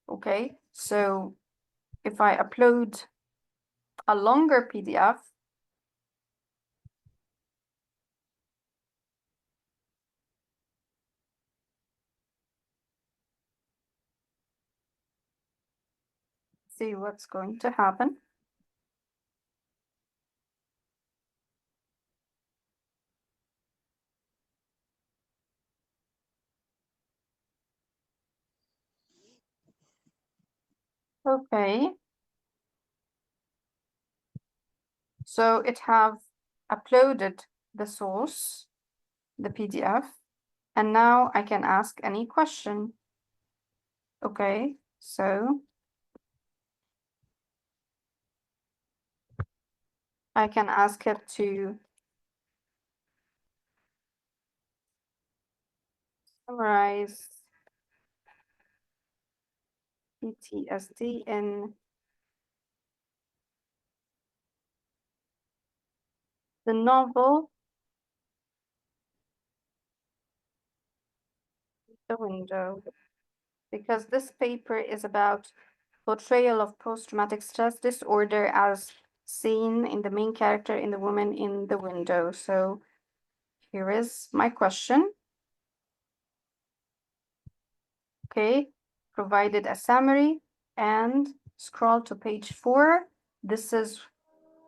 Okay, so if I upload a longer PDF, see what's going to happen. Okay. So it have uploaded the source, the PDF, and now I can ask any question. Okay, so I can ask it to summarize PTSD in the novel The Window, because this paper is about portrayal of post-traumatic stress disorder as seen in the main character in The Woman in the Window. So here is my question. Okay, provided a summary and scroll to page 4. This is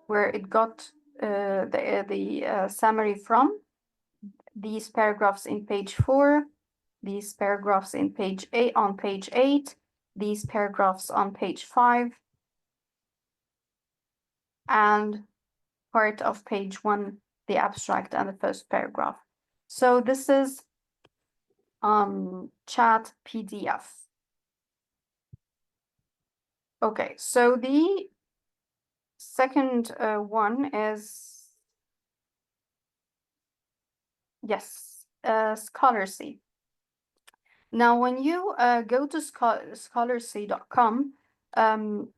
where it got the summary from. These paragraphs in page 4, these paragraphs in page 8 on page 8, these paragraphs on page 5, and part of page 1, the abstract and the first paragraph. So this is chat PDF. Okay, so the second one is, yes, Scholarcy. Now, when you go to scholarcy.com,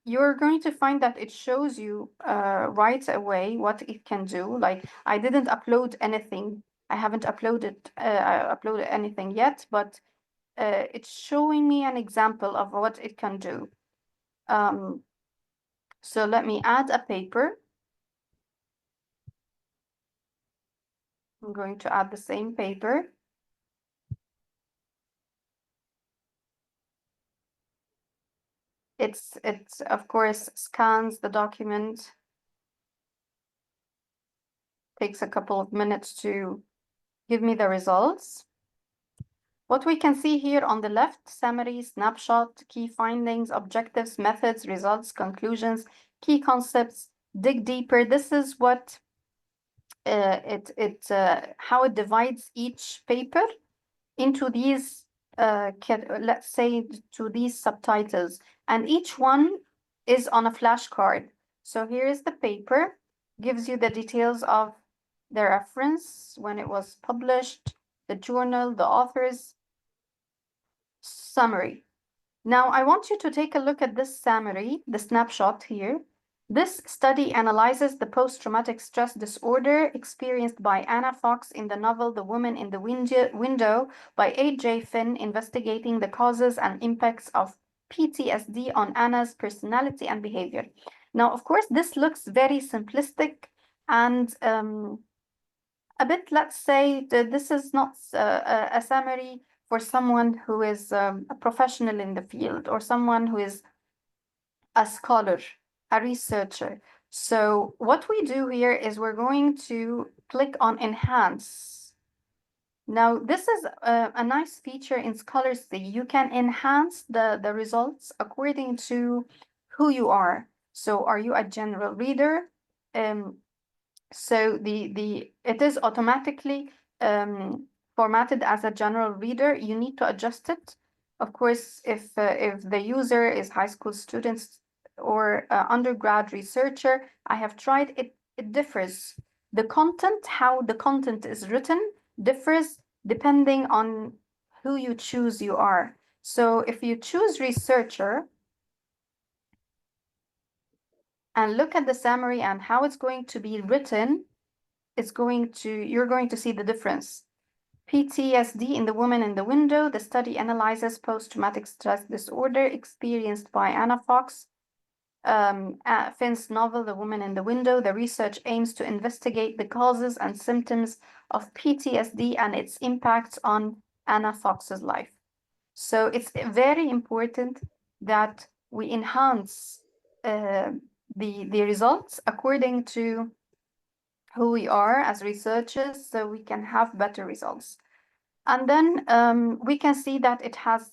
you're going to find that it shows you right away what it can do. Like, I didn't upload anything. I haven't uploaded anything yet, but it's showing me an example of what it can do. So let me add a paper. I'm going to add the same paper. It's of course scans the document, takes a couple of minutes to give me the results. What we can see here on the left, summary, snapshot, key findings, objectives, methods, results, conclusions, key concepts, dig deeper. This is what how it divides each paper into these let's say to these subtitles, and each one is on a flashcard. So here is the paper, gives you the details of the reference, when it was published, the journal, the authors, summary. Now I want you to take a look at this summary, the snapshot here. This study analyzes the post-traumatic stress disorder experienced by Anna Fox in the novel The Woman in the Window by A.J. Finn, investigating the causes and impacts of PTSD on Anna's personality and behavior. Now, of course, this looks very simplistic and a bit, let's say, that this is not a summary for someone who is a professional in the field or someone who is a scholar, a researcher. So what we do here is we're going to click on Enhance. Now, this is a nice feature in Scholarly. You can enhance the results according to who you are. So are you a general reader? So it is automatically formatted as a general reader. You need to adjust it. Of course, if the user is high school students or undergrad researcher, I have tried it. It differs. The content, how the content is written, differs depending on who you choose you are. So if you choose researcher and look at the summary and how it's going to be written, you're going to see the difference. PTSD in The Woman in the Window, the study analyzes post-traumatic stress disorder experienced by Anna Fox. Finn's novel, The Woman in the Window, the research aims to investigate the causes and symptoms of PTSD and its impacts on Anna Fox's life. So it's very important that we enhance the results according to who we are as researchers, so we can have better results. And then we can see that it has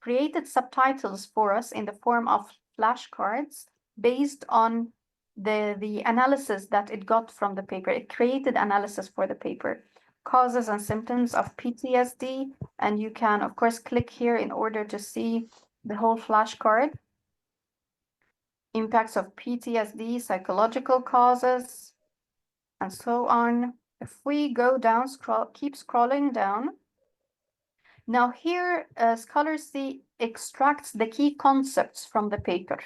created subtitles for us in the form of flashcards based on the analysis that it got from the paper. It created analysis for the paper. causes and symptoms of PTSD. And you can, of course, click here in order to see the whole flashcard. Impacts of PTSD, psychological causes, and so on. If we go down, keep scrolling down. Now here, Scholarcy extracts the key concepts from the paper.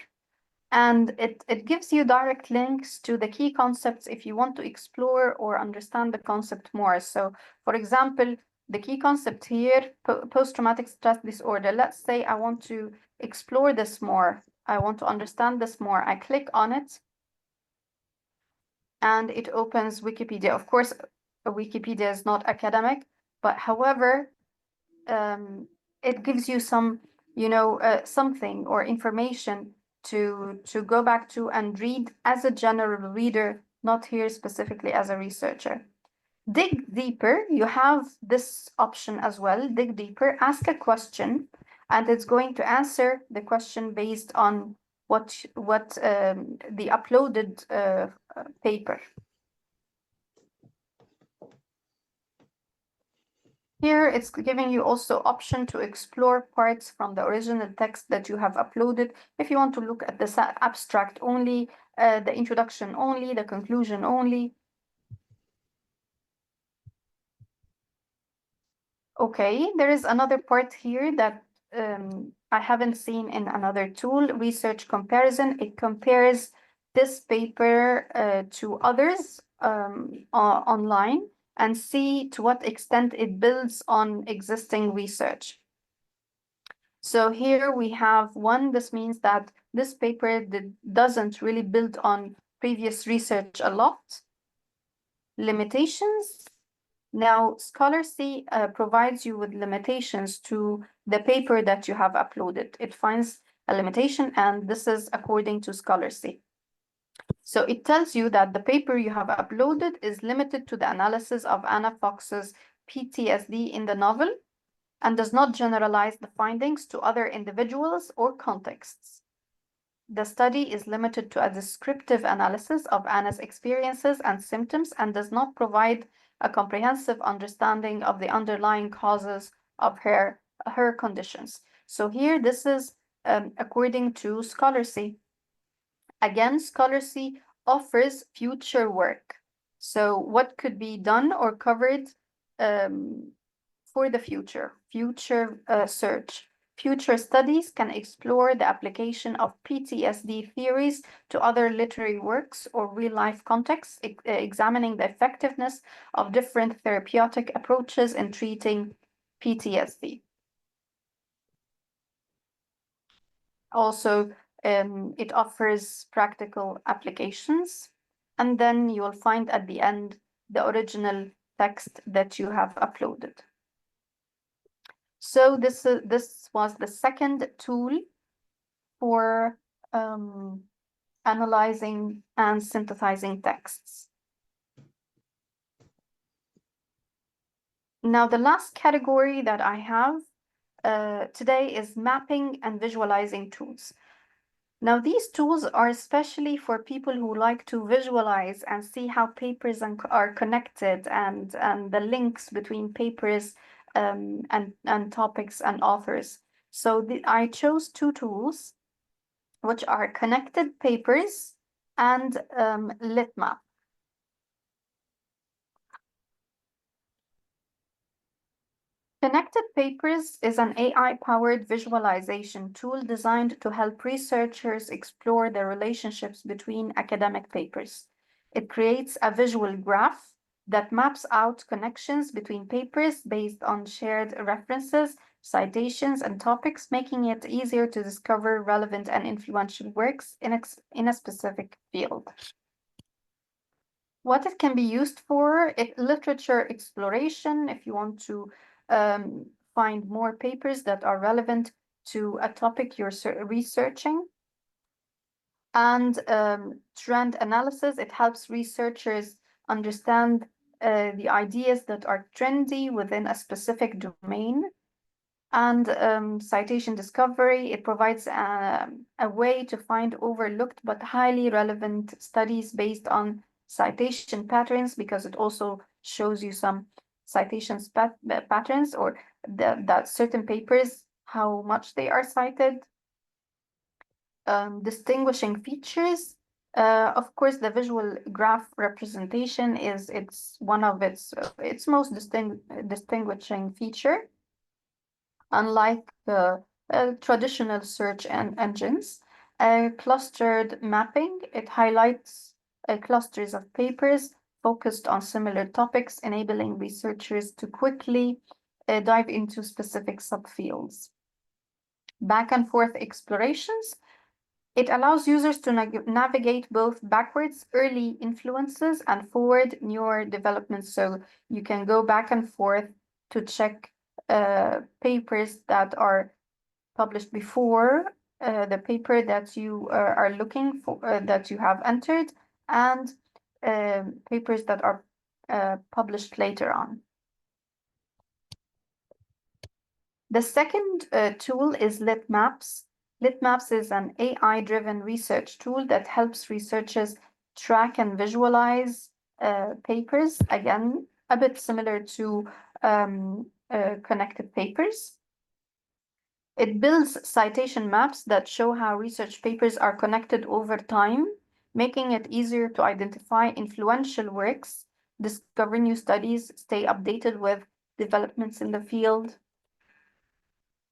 And it gives you direct links to the key concepts if you want to explore or understand the concept more. So, for example, the key concept here, post-traumatic stress disorder. Let's say I want to explore this more. I want to understand this more. I click on it and it opens Wikipedia. Of course, Wikipedia is not academic, but however, it gives you some, something or information to go back to and read as a general reader, not here specifically as a researcher. Dig deeper, you have this option as well. Dig deeper, ask a question, and it's going to answer the question based on what the uploaded paper. Here, it's giving you also option to explore parts from the original text that you have uploaded. If you want to look at the abstract only, the introduction only, the conclusion only. Okay, there is another part here that I haven't seen in another tool, research comparison. It compares this paper to others online and see to what extent it builds on existing research. So here we have one, this means that this paper doesn't really build on previous research a lot. Limitations. Now, Scholarcy provides you with limitations to the paper that you have uploaded. It finds a limitation, and this is according to Scholarcy. So it tells you that the paper you have uploaded is limited to the analysis of Anna Fox's PTSD in the novel and does not generalize the findings to other individuals or contexts. The study is limited to a descriptive analysis of Anna's experiences and symptoms and does not provide a comprehensive understanding of the underlying causes of her conditions. So here, this is according to Scholarcy. Again, Scholarcy offers future work. So what could be done or covered for the future search. Future studies can explore the application of PTSD theories to other literary works or real-life contexts, examining the effectiveness of different therapeutic approaches in treating PTSD. Also, it offers practical applications, and then you will find at the end the original text that you have uploaded. So this was the second tool for analyzing and synthesizing texts. Now, the last category that I have today is mapping and visualizing tools. Now, these tools are especially for people who like to visualize and see how papers are connected and the links between papers and topics and authors. So I chose two tools, which are Connected Papers and LitMap. Connected Papers is an AI-powered visualization tool designed to help researchers explore the relationships between academic papers. It creates a visual graph that maps out connections between papers based on shared references, citations, and topics, making it easier to discover relevant and influential works in a specific field. What it can be used for, literature exploration, if you want to find more papers that are relevant to a topic you're researching. And trend analysis, it helps researchers understand the ideas that are trendy within a specific domain. And citation discovery, it provides a way to find overlooked but highly relevant studies based on citation patterns, because it also shows you some citations patterns, or that certain papers, how much they are cited. Distinguishing features. Of course, the visual graph representation is one of its most distinguishing feature. Unlike traditional search engines, clustered mapping, it highlights clusters of papers focused on similar topics, enabling researchers to quickly dive into specific subfields. Back and forth explorations. It allows users to navigate both backwards early influences and forward newer developments. So you can go back and forth to check papers that are published before the paper that you are looking for, that you have entered, and papers that are published later on. The second tool is LitMaps. LitMaps is an AI-driven research tool that helps researchers track and visualize papers, again, a bit similar to connected papers. It builds citation maps that show how research papers are connected over time, making it easier to identify influential works, discover new studies, stay updated with developments in the field.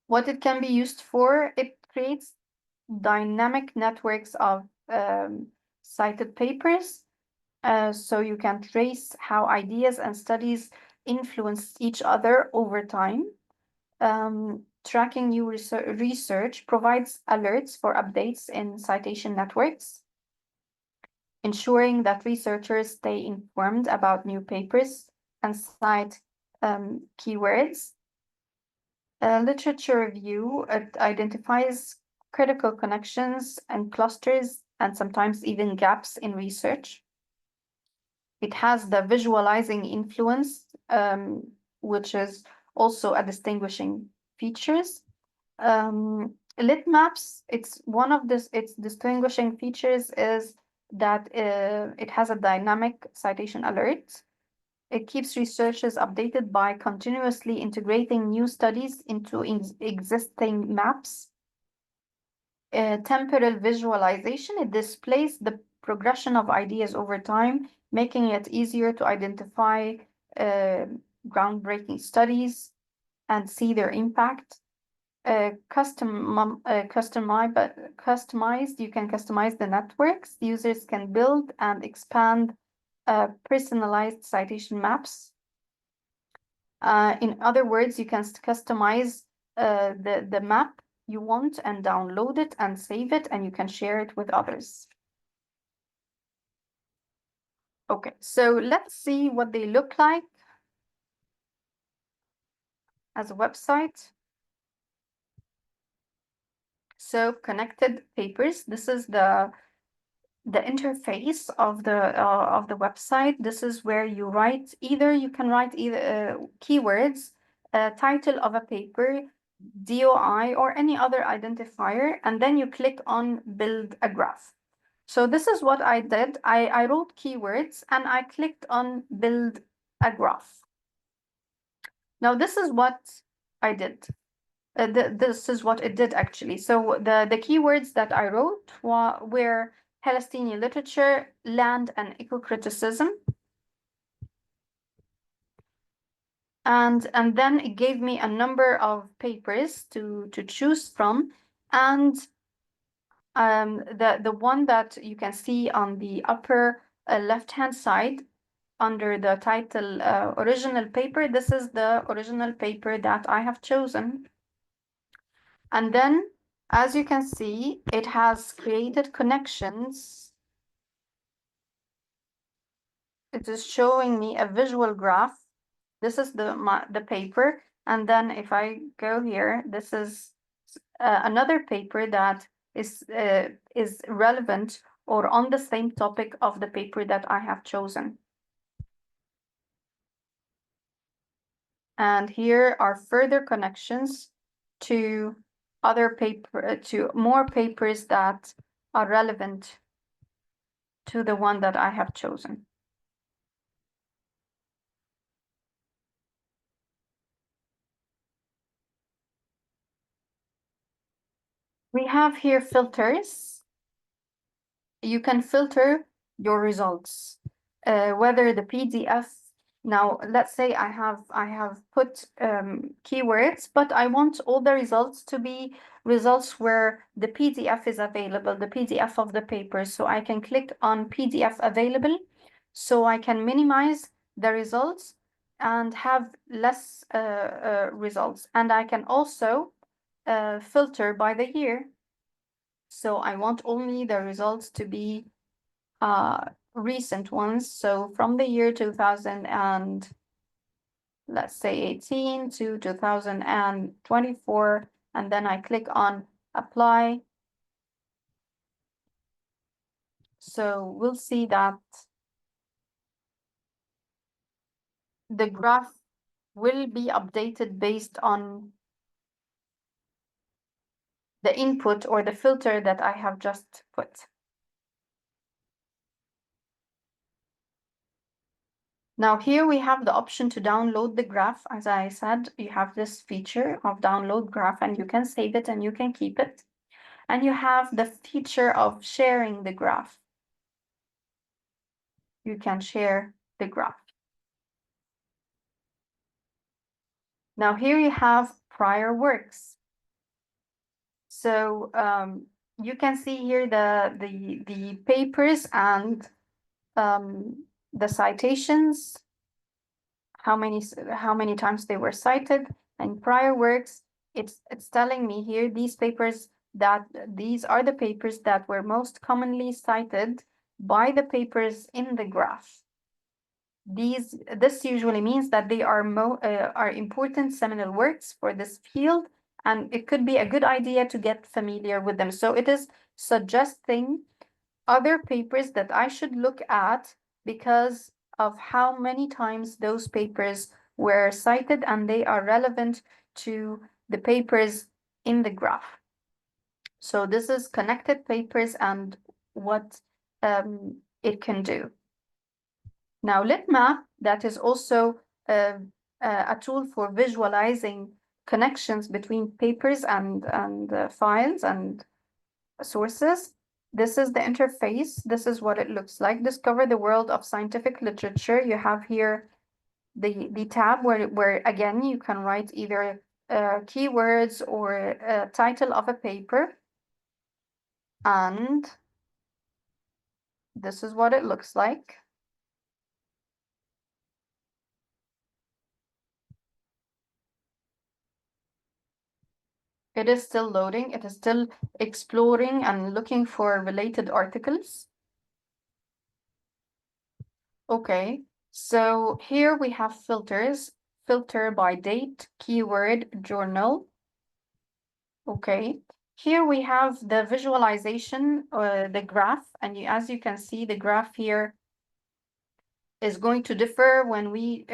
What it can be used for, it creates dynamic networks of cited papers, so you can trace how ideas and studies influence each other over time. Tracking new research provides alerts for updates in citation networks, ensuring that researchers stay informed about new papers and cite keywords. Literature review, it identifies critical connections and clusters and sometimes even gaps in research. It has the visualizing influence, which is also a distinguishing features. LitMaps, its distinguishing features is that it has a dynamic citation alert. It keeps researchers updated by continuously integrating new studies into existing maps. Temporal visualization, it displays the progression of ideas over time, making it easier to identify groundbreaking studies and see their impact. Customized, you can customize the networks. Users can build and expand personalized citation maps. In other words, you can customize the map you want and download it and save it, and you can share it with others. Okay, so let's see what they look like as a website. So connected papers, this is the interface of the website. This is where you write, you can write keywords, title of a paper, DOI, or any other identifier, and then you click on build a graph. So this is what I did. I wrote keywords and I clicked on build a graph. Now this is what I did. This is what it did actually. So the keywords that I wrote were Palestinian literature, land and eco-criticism. And then it gave me a number of papers to choose from. And the one that you can see on the upper left-hand side under the title original paper, this is the original paper that I have chosen. And then, as you can see, it has created connections. It is showing me a visual graph. This is the paper. And then if I go here, this is another paper that is relevant or on the same topic of the paper that I have chosen. And here are further connections to more papers that are relevant to the one that I have chosen. We have here filters. You can filter your results, whether the PDF. Now, let's say I have put keywords, but I want all the results to be results where the PDF is available, the PDF of the paper. So I can click on PDF available, so I can minimize the results and have less results. And I can also filter by the year. So I want only the results to be recent ones. So from the year 2000 and let's say 18 to 2024, and then I click on apply. So we'll see that the graph will be updated based on the input or the filter that I have just put. Now here we have the option to download the graph. As I said, you have this feature of download graph and you can save it and you can keep it. And you have the feature of sharing the graph. You can share the graph. Now here you have prior works. So you can see here the papers and the citations, how many times they were cited, and prior works. It's telling me here these are the papers that were most commonly cited by the papers in the graph. This usually means that they are important seminal works for this field, and it could be a good idea to get familiar with them. So it is suggesting other papers that I should look at because of how many times those papers were cited, and they are relevant to the papers in the graph. So this is connected papers and what it can do. Now, LitMap, that is also a tool for visualizing connections between papers and files and sources. This is the interface. This is what it looks like. Discover the world of scientific literature. You have here the tab where again, you can write either keywords or a title of a paper. And this is what it looks like. It is still loading. It is still exploring and looking for related articles. Okay, so here we have filters. Filter by date, keyword, journal. Okay, here we have the visualization, the graph, and as you can see, the graph here is going to differ when we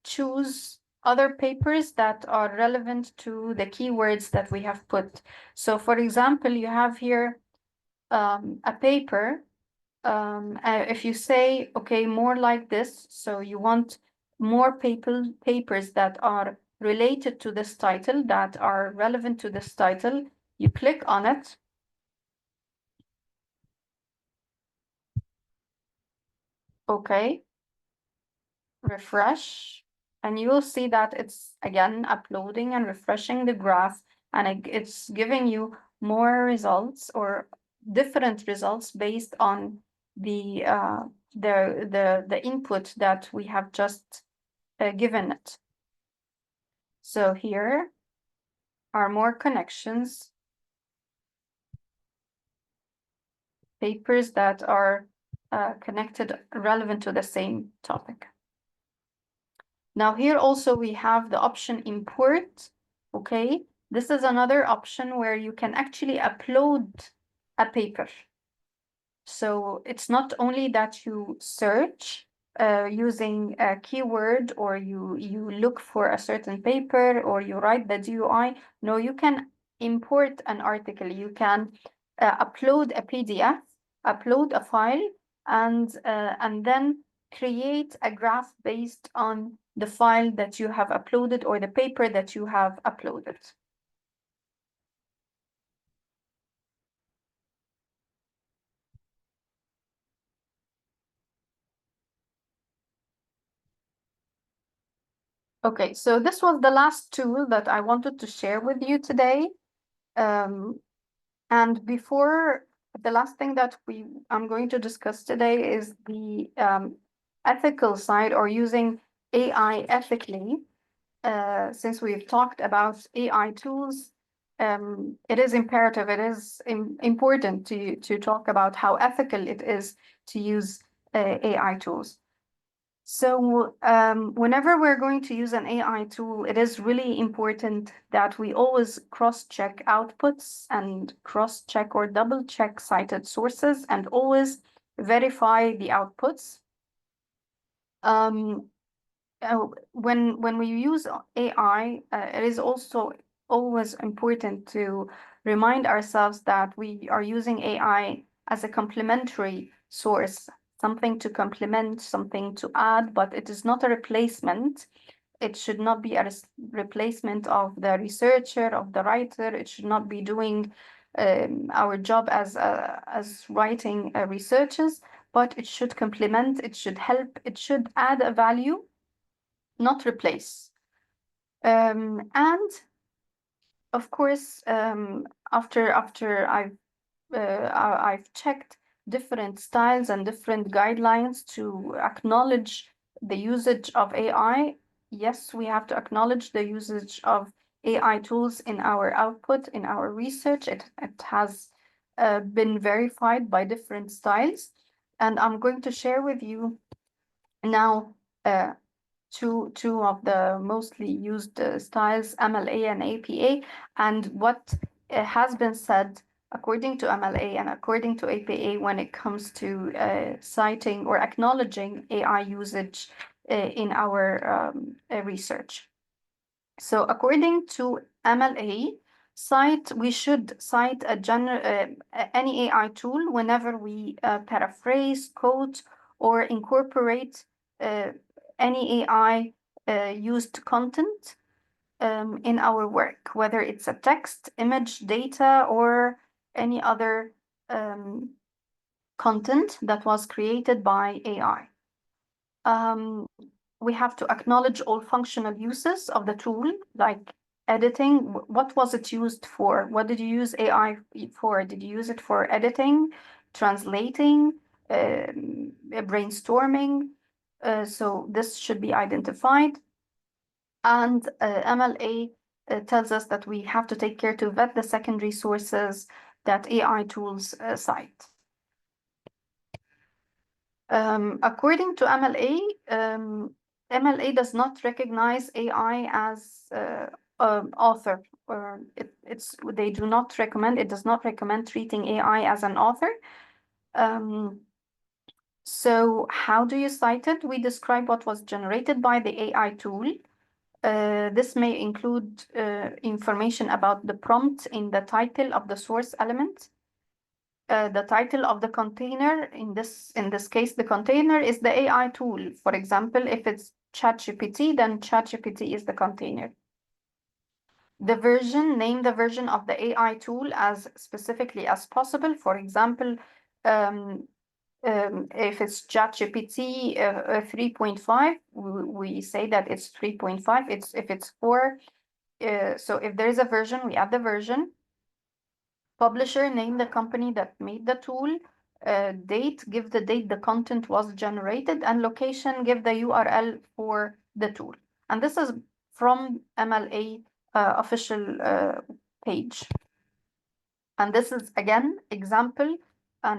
choose other papers that are relevant to the keywords that we have put. So for example, you have here a paper. If you say, okay, more like this, so you want more papers that are related to this title, that are relevant to this title, you click on it. Okay. Refresh, and you will see that it's again uploading and refreshing the graph, and it's giving you more results or different results based on the input that we have just given it. So here are more connections, papers that are connected, relevant to the same topic. Now here also we have the option import. Okay, this is another option where you can actually upload a paper. So it's not only that you search using a keyword, or you look for a certain paper, or you write the DOI. No, you can import an article. You can upload a PDF, upload a file, and then create a graph based on the file that you have uploaded or the paper that you have uploaded. Okay, so this was the last tool that I wanted to share with you today. And before the last thing that I'm going to discuss today is the ethical side, or using AI ethically. Since we've talked about AI tools, it is imperative, it is important to talk about how ethical it is to use AI tools. So whenever we're going to use an AI tool, it is really important that we always cross-check outputs and cross-check or double-check cited sources, and always verify the outputs. When we use AI, it is also always important to remind ourselves that we are using AI as a complementary source, something to complement, something to add, but it is not a replacement. It should not be a replacement of the researcher, of the writer. It should not be doing our job as writing researchers, but it should complement, it should help, it should add a value, not replace. And of course, after I've checked different styles and different guidelines to acknowledge the usage of AI. Yes, we have to acknowledge the usage of AI tools in our output, in our research. It has been verified by different styles. And I'm going to share with you now two of the mostly used styles, MLA and APA, and what has been said according to MLA and according to APA when it comes to citing or acknowledging AI usage in our research. So according to MLA, we should cite any AI tool whenever we paraphrase, quote, or incorporate any AI used content in our work, whether it's a text, image, data, or any other content that was created by AI. We have to acknowledge all functional uses of the tool, like editing. What was it used for? What did you use AI for? Did you use it for editing, translating, brainstorming? So this should be identified. And MLA tells us that we have to take care to vet the secondary sources that AI tools cite. According to MLA, MLA does not recognize AI as author, or they do not recommend, it does not recommend treating AI as an author. So how do you cite it? We describe what was generated by the AI tool. This may include information about the prompt in the title of the source element. The title of the container, in this case, the container is the AI tool. For example, if it's ChatGPT, then ChatGPT is the container. The version, name the version of the AI tool as specifically as possible. For example, if it's ChatGPT 3.5, we say that it's 3.5. If it's 4, so if there is a version, we add the version. Publisher, name the company that made the tool. Date, give the date the content was generated, and location, give the URL for the tool. And this is from MLA official page. And this is again an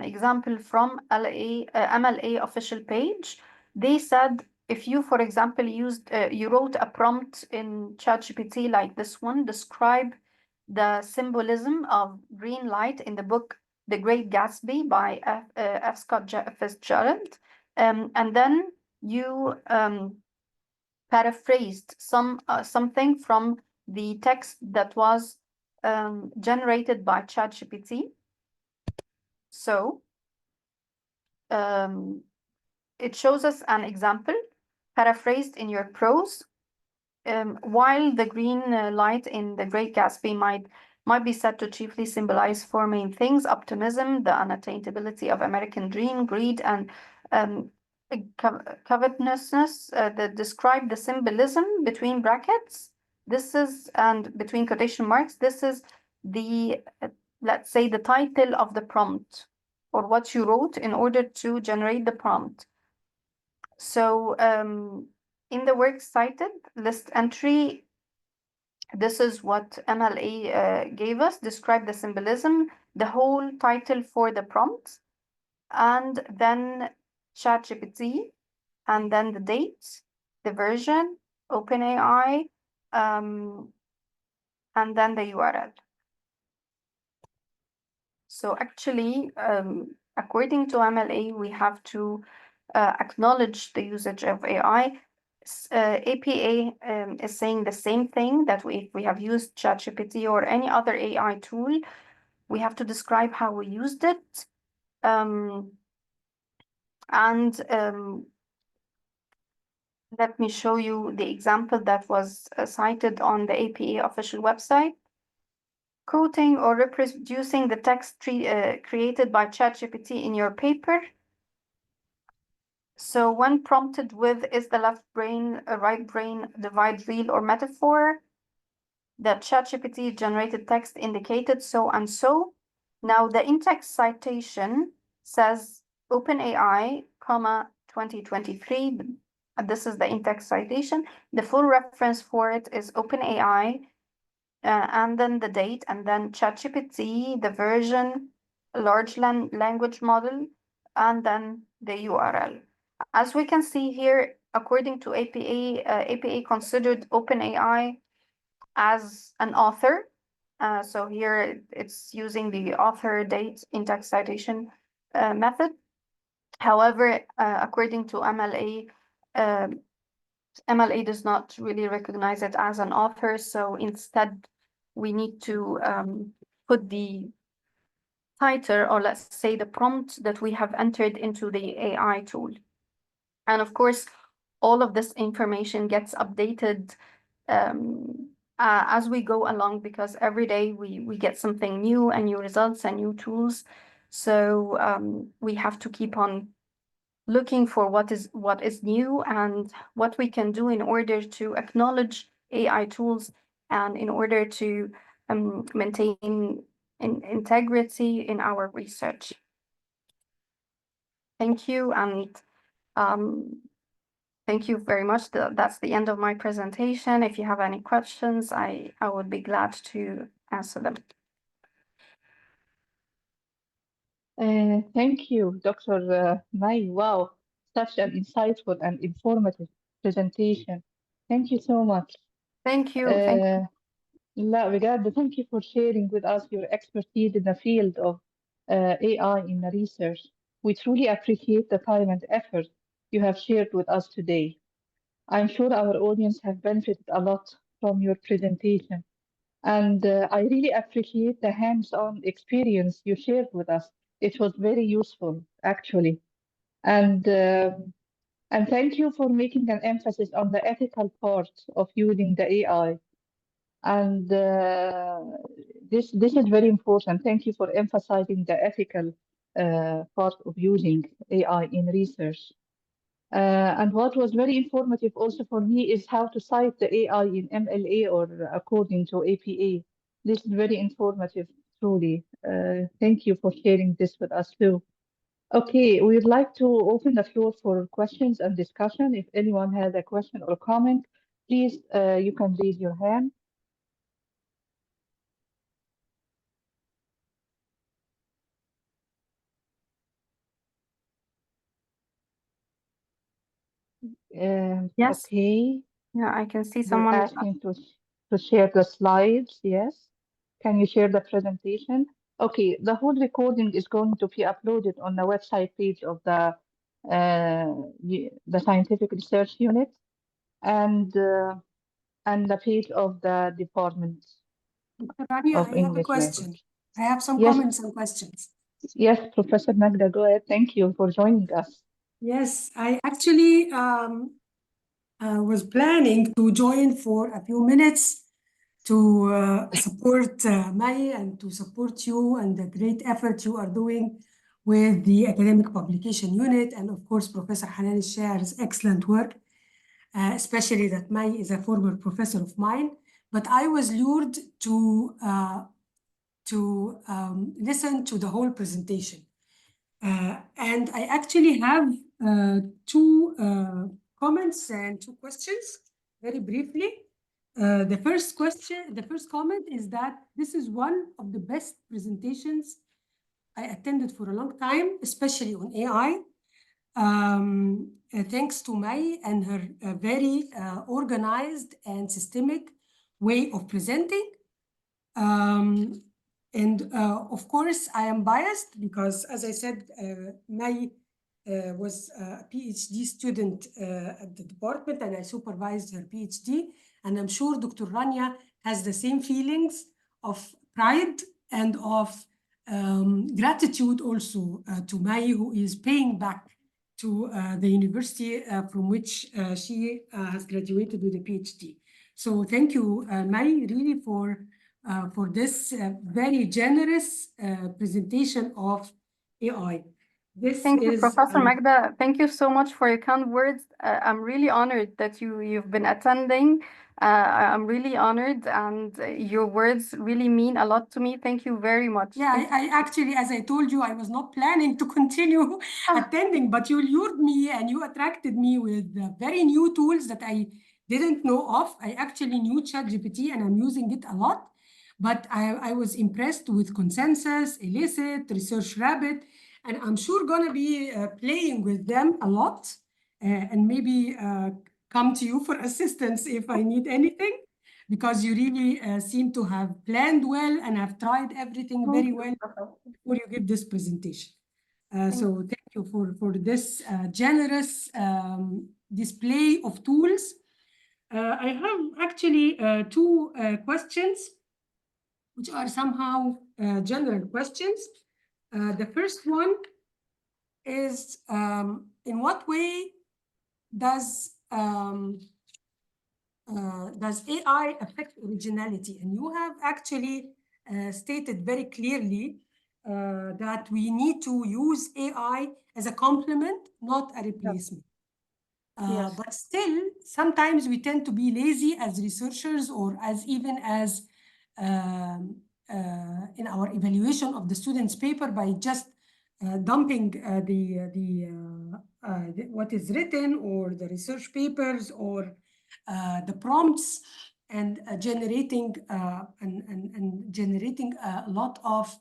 example from MLA official page. They said if you, for example, you wrote a prompt in ChatGPT like this one, describe the symbolism of green light in the book The Great Gatsby by F. Scott Fitzgerald, and then you paraphrased something from the text that was generated by ChatGPT. So it shows us an example paraphrased in your prose. While the green light in The Great Gatsby might be said to chiefly symbolize four main things: optimism, the unattainability of American dream, greed, and covetousness, describe the symbolism between brackets. This is, and between quotation marks, this is the, let's say, the title of the prompt, or what you wrote in order to generate the prompt. So in the works cited, list entry, this is what MLA gave us, describe the symbolism, the whole title for the prompt, and then ChatGPT, and then the date, the version, OpenAI, and then the URL. So actually, according to MLA, we have to acknowledge the usage of AI. APA is saying the same thing, that if we have used ChatGPT or any other AI tool, we have to describe how we used it. Let me show you the example that was cited on the APA official website. Quoting or reproducing the text created by ChatGPT in your paper. So when prompted with, is the left brain a right brain, divide, real, or metaphor? The ChatGPT generated text indicated so and so. Now the in-text citation says OpenAI, 2023. This is the in-text citation. The full reference for it is OpenAI, and then the date, and then ChatGPT, the version, large language model, and then the URL. As we can see here, according to APA, APA considered OpenAI as an author. So here it's using the author date in-text citation method. However, according to MLA, MLA does not really recognize it as an author. So instead, we need to put the title, or let's say the prompt that we have entered into the AI tool. And of course, all of this information gets updated as we go along, because every day we get something new and new results and new tools. So we have to keep on looking for what is new and what we can do in order to acknowledge AI tools and in order to maintain integrity in our research. Thank you, and thank you very much. That's the end of my presentation. If you have any questions, I would be glad to answer them. Thank you, Dr. Mai. Wow, such an insightful and informative presentation. Thank you so much. Thank you. Thank you. لا بجد, thank you for sharing with us your expertise in the field of AI in the research. We truly appreciate the time and effort you have shared with us today. I'm sure our audience have benefited a lot from your presentation. And I really appreciate the hands-on experience you shared with us. It was very useful, actually. And thank you for making an emphasis on the ethical part of using the AI. And this is very important. Thank you for emphasizing the ethical part of using AI in research. And what was very informative also for me is how to cite the AI in MLA or according to APA. This is very informative, truly. Thank you for sharing this with us too. Okay, we'd like to open the floor for questions and discussion. If anyone has a question or comment, please, you can raise your hand. Yes. Okay. Yeah, I can see They're someone asking to share the slides. Yes. Can you share the presentation? Okay, the whole recording is going to be uploaded on the website page of the Scientific Research Unit and the page of the Department Dr. Rania, of I have a English question. Language. I have some Yes. comments and questions. Yes, Professor Magda, go ahead. Thank you for joining us. Yes, I actually was planning to join for a few minutes to support Mai and to support you and the great effort you are doing with the academic publication unit, and of course, Professor Hanan Al-Shaar's excellent work, especially that Mai is a former professor of mine. But I was lured to listen to the whole presentation. And I actually have two comments and two questions, very briefly. The first comment is that this is one of the best presentations I attended for a long time, especially on AI. Thanks to Mai and her very organized and systemic way of presenting. Of course, I am biased because, as I said, Mai was a PhD student at the department, and I supervised her PhD. And I'm sure Dr. Rania has the same feelings of pride and of gratitude also to Mai, who is paying back to the university from which she has graduated with a PhD. So thank you, Mai, really for this very generous presentation of AI. Thank you, Professor Magda. Thank you so much for your kind words. I'm really honored that you've been attending. I'm really honored, and your words really mean a lot to me. Thank you very much. Yeah, I actually, as I told you, I was not planning to continue attending, but you lured me and you attracted me with very new tools that I didn't know of. I actually knew ChatGPT and I'm using it a lot, but I was impressed with Consensus, Elicit, Research Rabbit, and I'm sure gonna be playing with them a lot and maybe come to you for assistance if I need anything, because you really seem to have planned well and have tried everything very well before you give this presentation. So thank you for this generous display of tools. I have actually two questions, which are somehow general questions. The first one is, in what way does AI affect originality? And you have actually stated very clearly that we need to use AI as a complement, not a replacement. Yes. But still, sometimes we tend to be lazy as researchers, or as even as in our evaluation of the student's paper, by just dumping what is written, or the research papers, or the prompts, and generating generating a lot of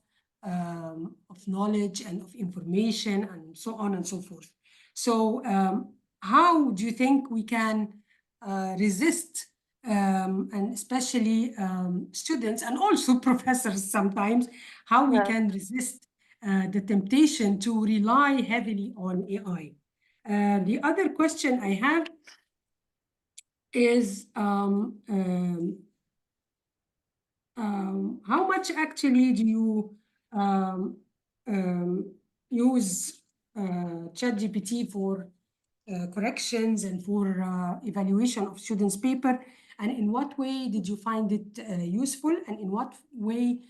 knowledge and of information, and so on and so forth. So how do you think we can resist, and especially students and also professors sometimes, how we can resist the temptation to rely heavily on AI? The other question I have is how much actually do you use ChatGPT for corrections and for evaluation of students' paper? And in what way did you find it useful? And in what way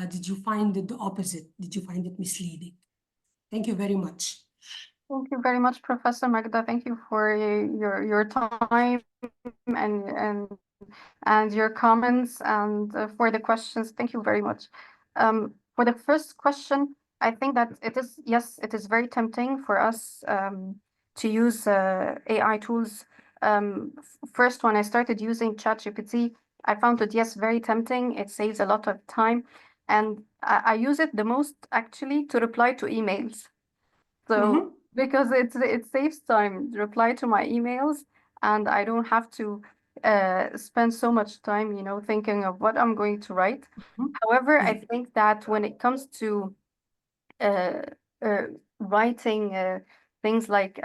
did you find it the opposite? Did you find it misleading? Thank you very much. Thank you very much, Professor Magda. Thank you for your time and your comments, and for the questions. Thank you very much. For the first question, I think that yes, it is very tempting for us to use AI tools. First, when I started using ChatGPT, I found it, yes, very tempting. It saves a lot of time, and I use it the most actually to reply to emails. So because it saves time to reply to my emails, and I don't have to spend so much time, thinking of what I'm going to write. However, I think that when it comes to writing things like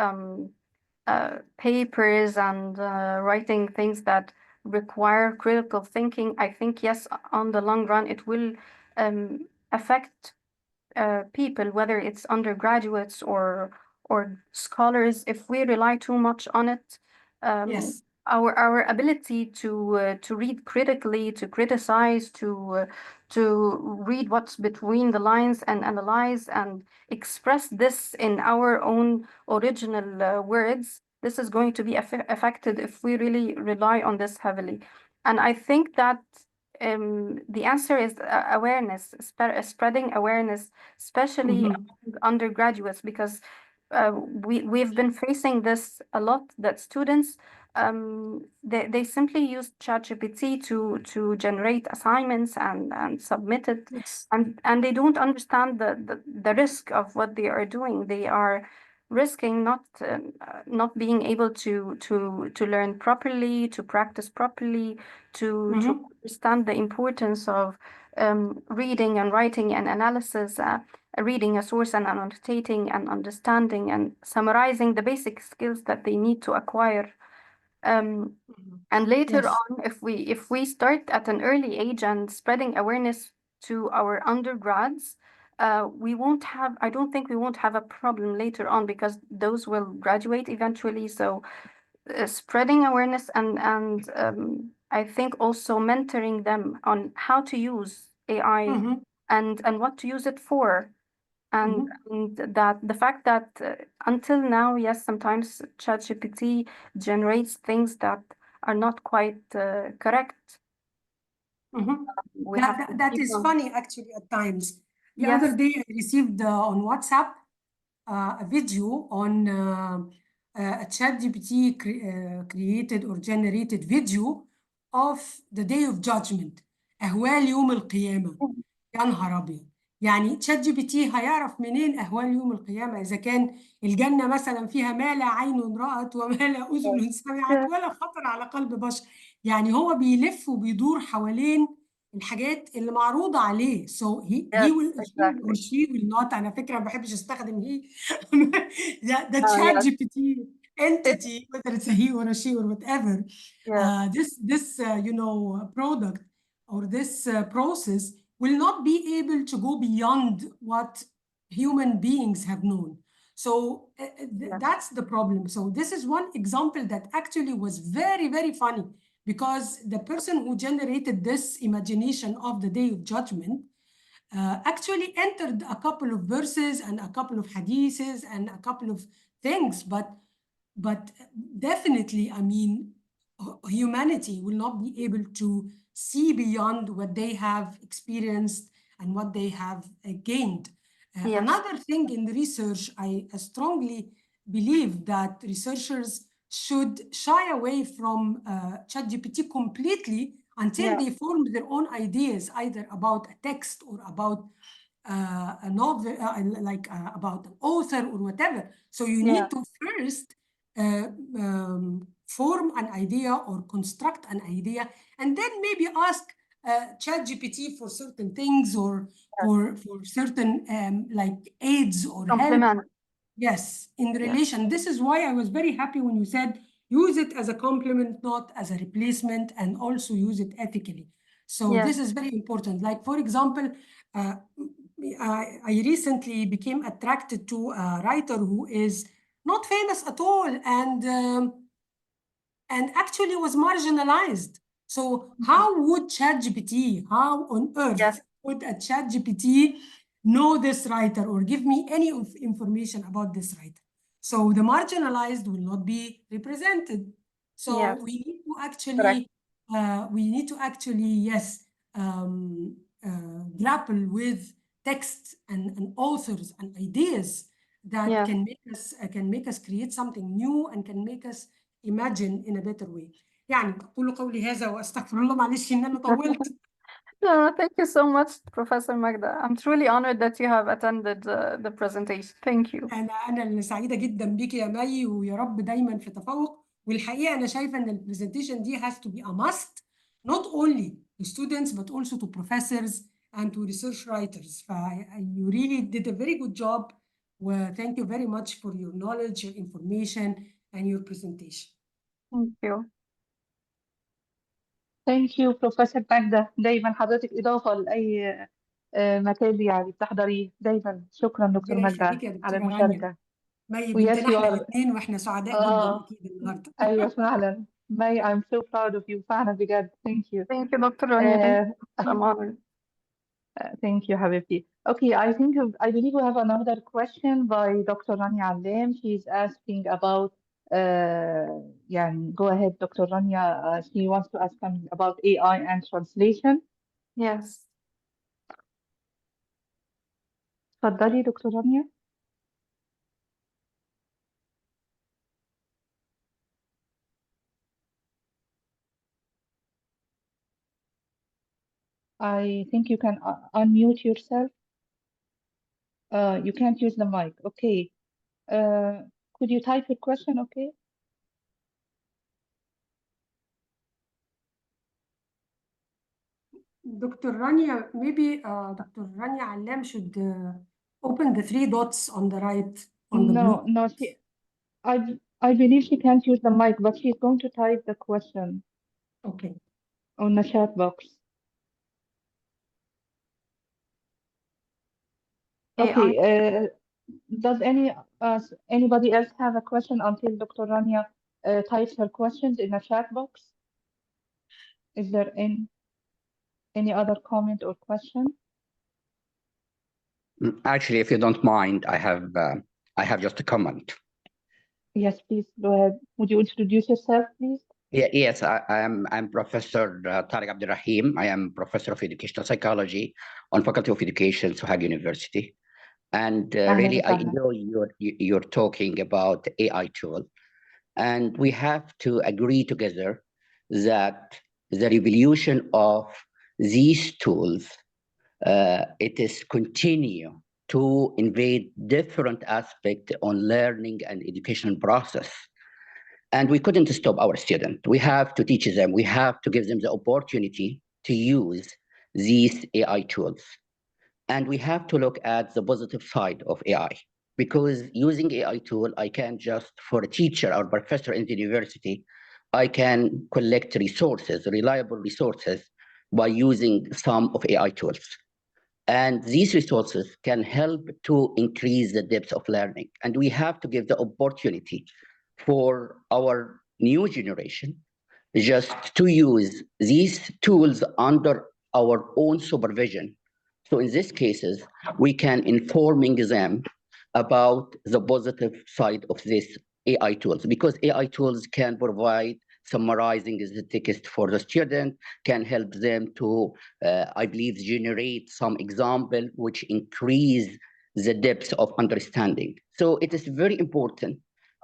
papers and writing things that require critical thinking, I think, yes, on the long run, it will affect people, whether it's undergraduates or scholars. If we rely too much on it, Yes. our ability to read critically, to criticize, to read what's between the lines and analyze and express this in our own original words. This is going to be affected if we really rely on this heavily. And I think that the answer is awareness, spreading awareness, especially Mhm. among undergraduates, because we've been facing this a lot, that students they simply use ChatGPT to generate assignments and submit it, Yes. and they don't understand the risk of what they are doing. They are risking not being able to learn properly, to practice properly, to Mhm. understand the importance of reading and writing and analysis, reading a source and annotating and understanding and summarizing the basic skills that they need to acquire. Um, Mhm. and later Yes. on, if we start at an early age and spreading awareness to our undergrads, I don't think we won't have a problem later on, because those will graduate eventually. So spreading awareness and I think also mentoring them on how to use AI Mhm. and what to use it for. And, Mhm. and that the fact that until now, yes, sometimes ChatGPT generates things that are not quite correct. Mhm. We have to That keep is on. funny actually at times. The other Yes, day I received on WhatsApp a video on a ChatGPT created or generated video of the Day of Judgment، أهوال يوم القيامة. يا نهار أبيض، يعني تشات جي بي تي هيعرف منين أهوال يوم القيامة إذا كان الجنة مثلا فيها ما لا عين رأت وما لا أذن سمعت yes, ولا خطر على قلب بشر. يعني هو بيلف وبيدور حوالين الحاجات اللي معروضة عليه. So he yes, will he or exactly. she will not. أنا فكرة ما بحبش أستخدم he. the Oh, chat yes. GPT It, entity, whether it's a he or a she or whatever, yes, this product or this process will not be able to go beyond what human beings have known. So yes, that's the problem. So this is one example that actually was very, very funny, because the person who generated this imagination of the Day of Judgment actually entered a couple of verses and a couple of hadiths and a couple of things, but definitely, I mean, humanity will not be able to see beyond what they have experienced and what they have gained. yes, Another thing in the research, I strongly believe that researchers should shy away from ChatGPT completely until yes, they form their own ideas, either about a text or about a novel, about an author or whatever. So you yeah, need to first form an idea or construct an idea, and then maybe ask ChatGPT for certain things or yes. for certain like aids or help. Compliment. Yes, in Yes, relation. This is why I was very happy when you said use it as a complement, not as a replacement, and also use it ethically. So yes, this is very important. Like, for example, I recently became attracted to a writer who is not famous at all and actually was marginalized. So how would ChatGPT, how on earth yes, would a ChatGPT know this writer or give me any information about this writer? So the marginalized will not be represented. So yes, we need to correct. actually, yes, grapple with texts and authors and ideas that Yes. can make us create something new and can make us imagine in a better way. يعني أقول قولي هذا وأستغفر الله، معلش إن أنا طولت. No, thank you so much, Professor Magda. I'm truly honored that you have attended the presentation. Thank you. أنا اللي سعيدة جدا بيكي يا مي، ويا رب دايما في تفوق. والحقيقة أنا شايفة إن البرزنتيشن دي has to be a must, not only to students but also to professors and to research writers. You really did a very good job. Thank you very much for your knowledge, your information, and your presentation. Thank you. Thank you Professor ماجدة، دايما حضرتك إضافة لأي مكان يعني بتحضريه دايما. شكرا دكتور ربنا يخليك ماجدة يا على دكتورة رانيا. المشاركة. مي ويس بنتنا يو احنا ار الاثنين واحنا سعداء جدا اكيد النهارده. ايوه فعلا. May, I'm so proud of you, فعلا بجد. Thank you. Thank you, Dr. Rania. Thank Uh, you. I'm honored. Thank you, Habibti. Okay, I believe we have another question by Dr. Rania Allem. She's asking about, go ahead, Dr. Rania. She wants to ask something about AI and translation. Yes. تفضلي دكتور رانيا. I think you can unmute yourself. You can't use the mic. Okay. Could you type your question? Okay. Dr. Rania, maybe Dr. Rania Allem should open the 3 dots on the right on the blue. No, I believe she can't use the mic, but she's going to type the question Okay. on the chat box. Okay. Does anybody else have a question until Dr. Rania types her questions in the chat box? Is there any other comment or question? Actually, if you don't mind, I have just a comment. Yes, please go ahead. Would you introduce yourself, please? Yes, I'm Professor Tariq Abdurrahim. I am Professor of Educational Psychology on Faculty of Education, Sohag University. And really, I enjoy your talking about AI tool. And we have to agree together that the revolution of these tools, it is continue to invade different aspects on learning and education process. And we couldn't stop our students. We have to teach them. We have to give them the opportunity to use these AI tools. And we have to look at the positive side of AI. Because using AI tool, I can just, for a teacher or professor in the university, I can collect resources, reliable resources, by using some of AI tools. And these resources can help to increase the depth of learning. And we have to give the opportunity for our new generation just to use these tools under our own supervision. So in these cases, we can informing them about the positive side of these AI tools, because AI tools can provide summarizing the text for the student, can help them to, I believe, generate some example which increase the depth of understanding. So it is very important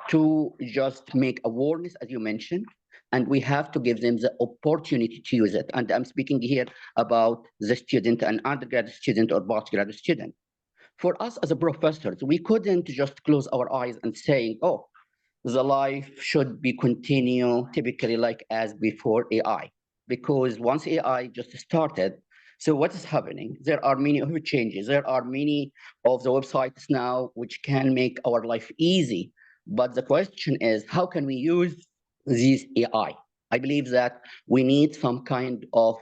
to just make awareness, as you mentioned, and we have to give them the opportunity to use it. And I'm speaking here about the student, an undergraduate student or postgraduate student. For us as a professors, we couldn't just close our eyes and saying, oh, the life should be continue typically like as before AI. Because once AI just started, so what is happening? There are many changes. There are many of the websites now which can make our life easy. But the question is, how can we use these AI? I believe that we need some kind of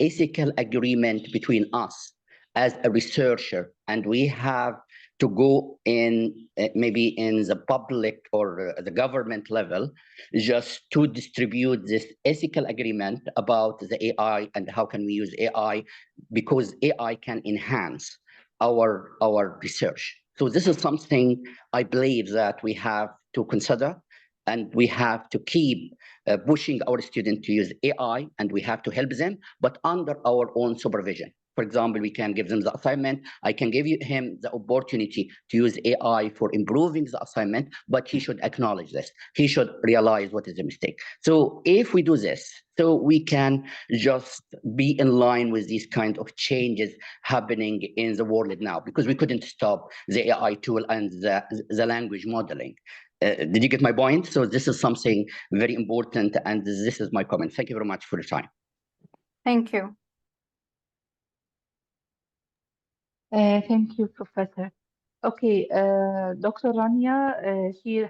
ethical agreement between us as a researcher, and we have to go in maybe in the public or the government level just to distribute this ethical agreement about the AI and how can we use AI, because AI can enhance our research. So this is something I believe that we have to consider, and we have to keep pushing our students to use AI, and we have to help them, but under our own supervision. For example, we can give them the assignment. I can give him the opportunity to use AI for improving the assignment, but he should acknowledge this. He should realize what is the mistake. So if we do this, so we can just be in line with these kind of changes happening in the world now, because we couldn't stop the AI tool and the language modeling. Did you get my point? So this is something very important, and this is my comment. Thank you very much for your time. Thank you. Thank you, Professor. Okay, Dr. Rania,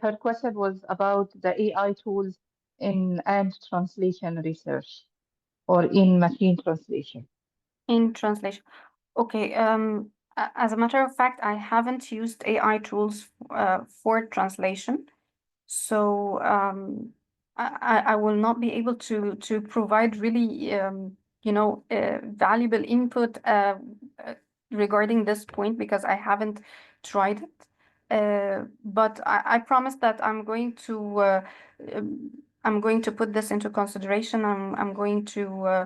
her question was about the AI tools in and translation research, or in machine translation. In translation. Okay. As a matter of fact, I haven't used AI tools for translation. So I will not be able to provide really valuable input regarding this point because I haven't tried it. But I promise that I'm going to put this into consideration. I'm going to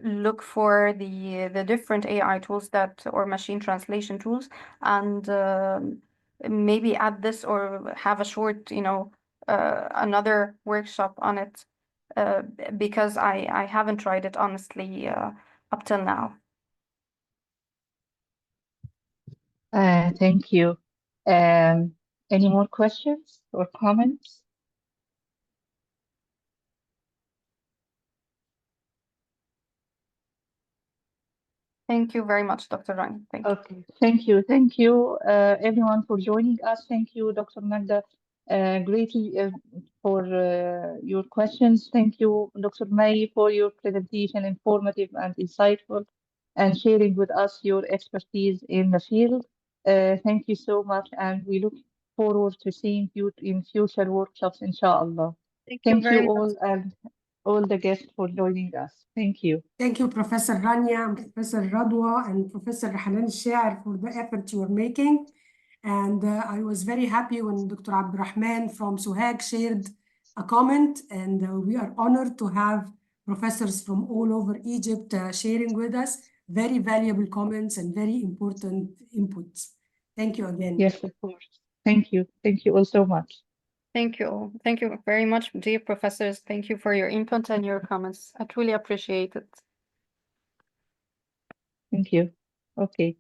look for the different AI tools or machine translation tools, and maybe add this or have a short, another workshop on it, because I haven't tried it honestly up till now. Thank you. Any more questions or comments? Thank you very much, Dr. Rani. Thank you. Okay, thank you. Thank you, everyone, for joining us. Thank you, Dr. Magda, greatly for your questions. Thank you, Dr. May, for your presentation, informative and insightful, and sharing with us your expertise in the field. Thank you so much, and we look forward to seeing you in future workshops, inshallah. Thank you all, and all the guests for joining us. Thank you. Thank you, Professor Rania, and Professor Radwa, and Professor Hanan Shaer for the effort you are making. And I was very happy when Dr. Abdurrahman from Sohag shared a comment, and we are honored to have professors from all over Egypt sharing with us very valuable comments and very important inputs. Thank you again. Yes, of course. Thank you. Thank you all so much. Thank you. Thank you very much, dear professors. Thank you for your input and your comments. I truly appreciate it. Thank you. Okay.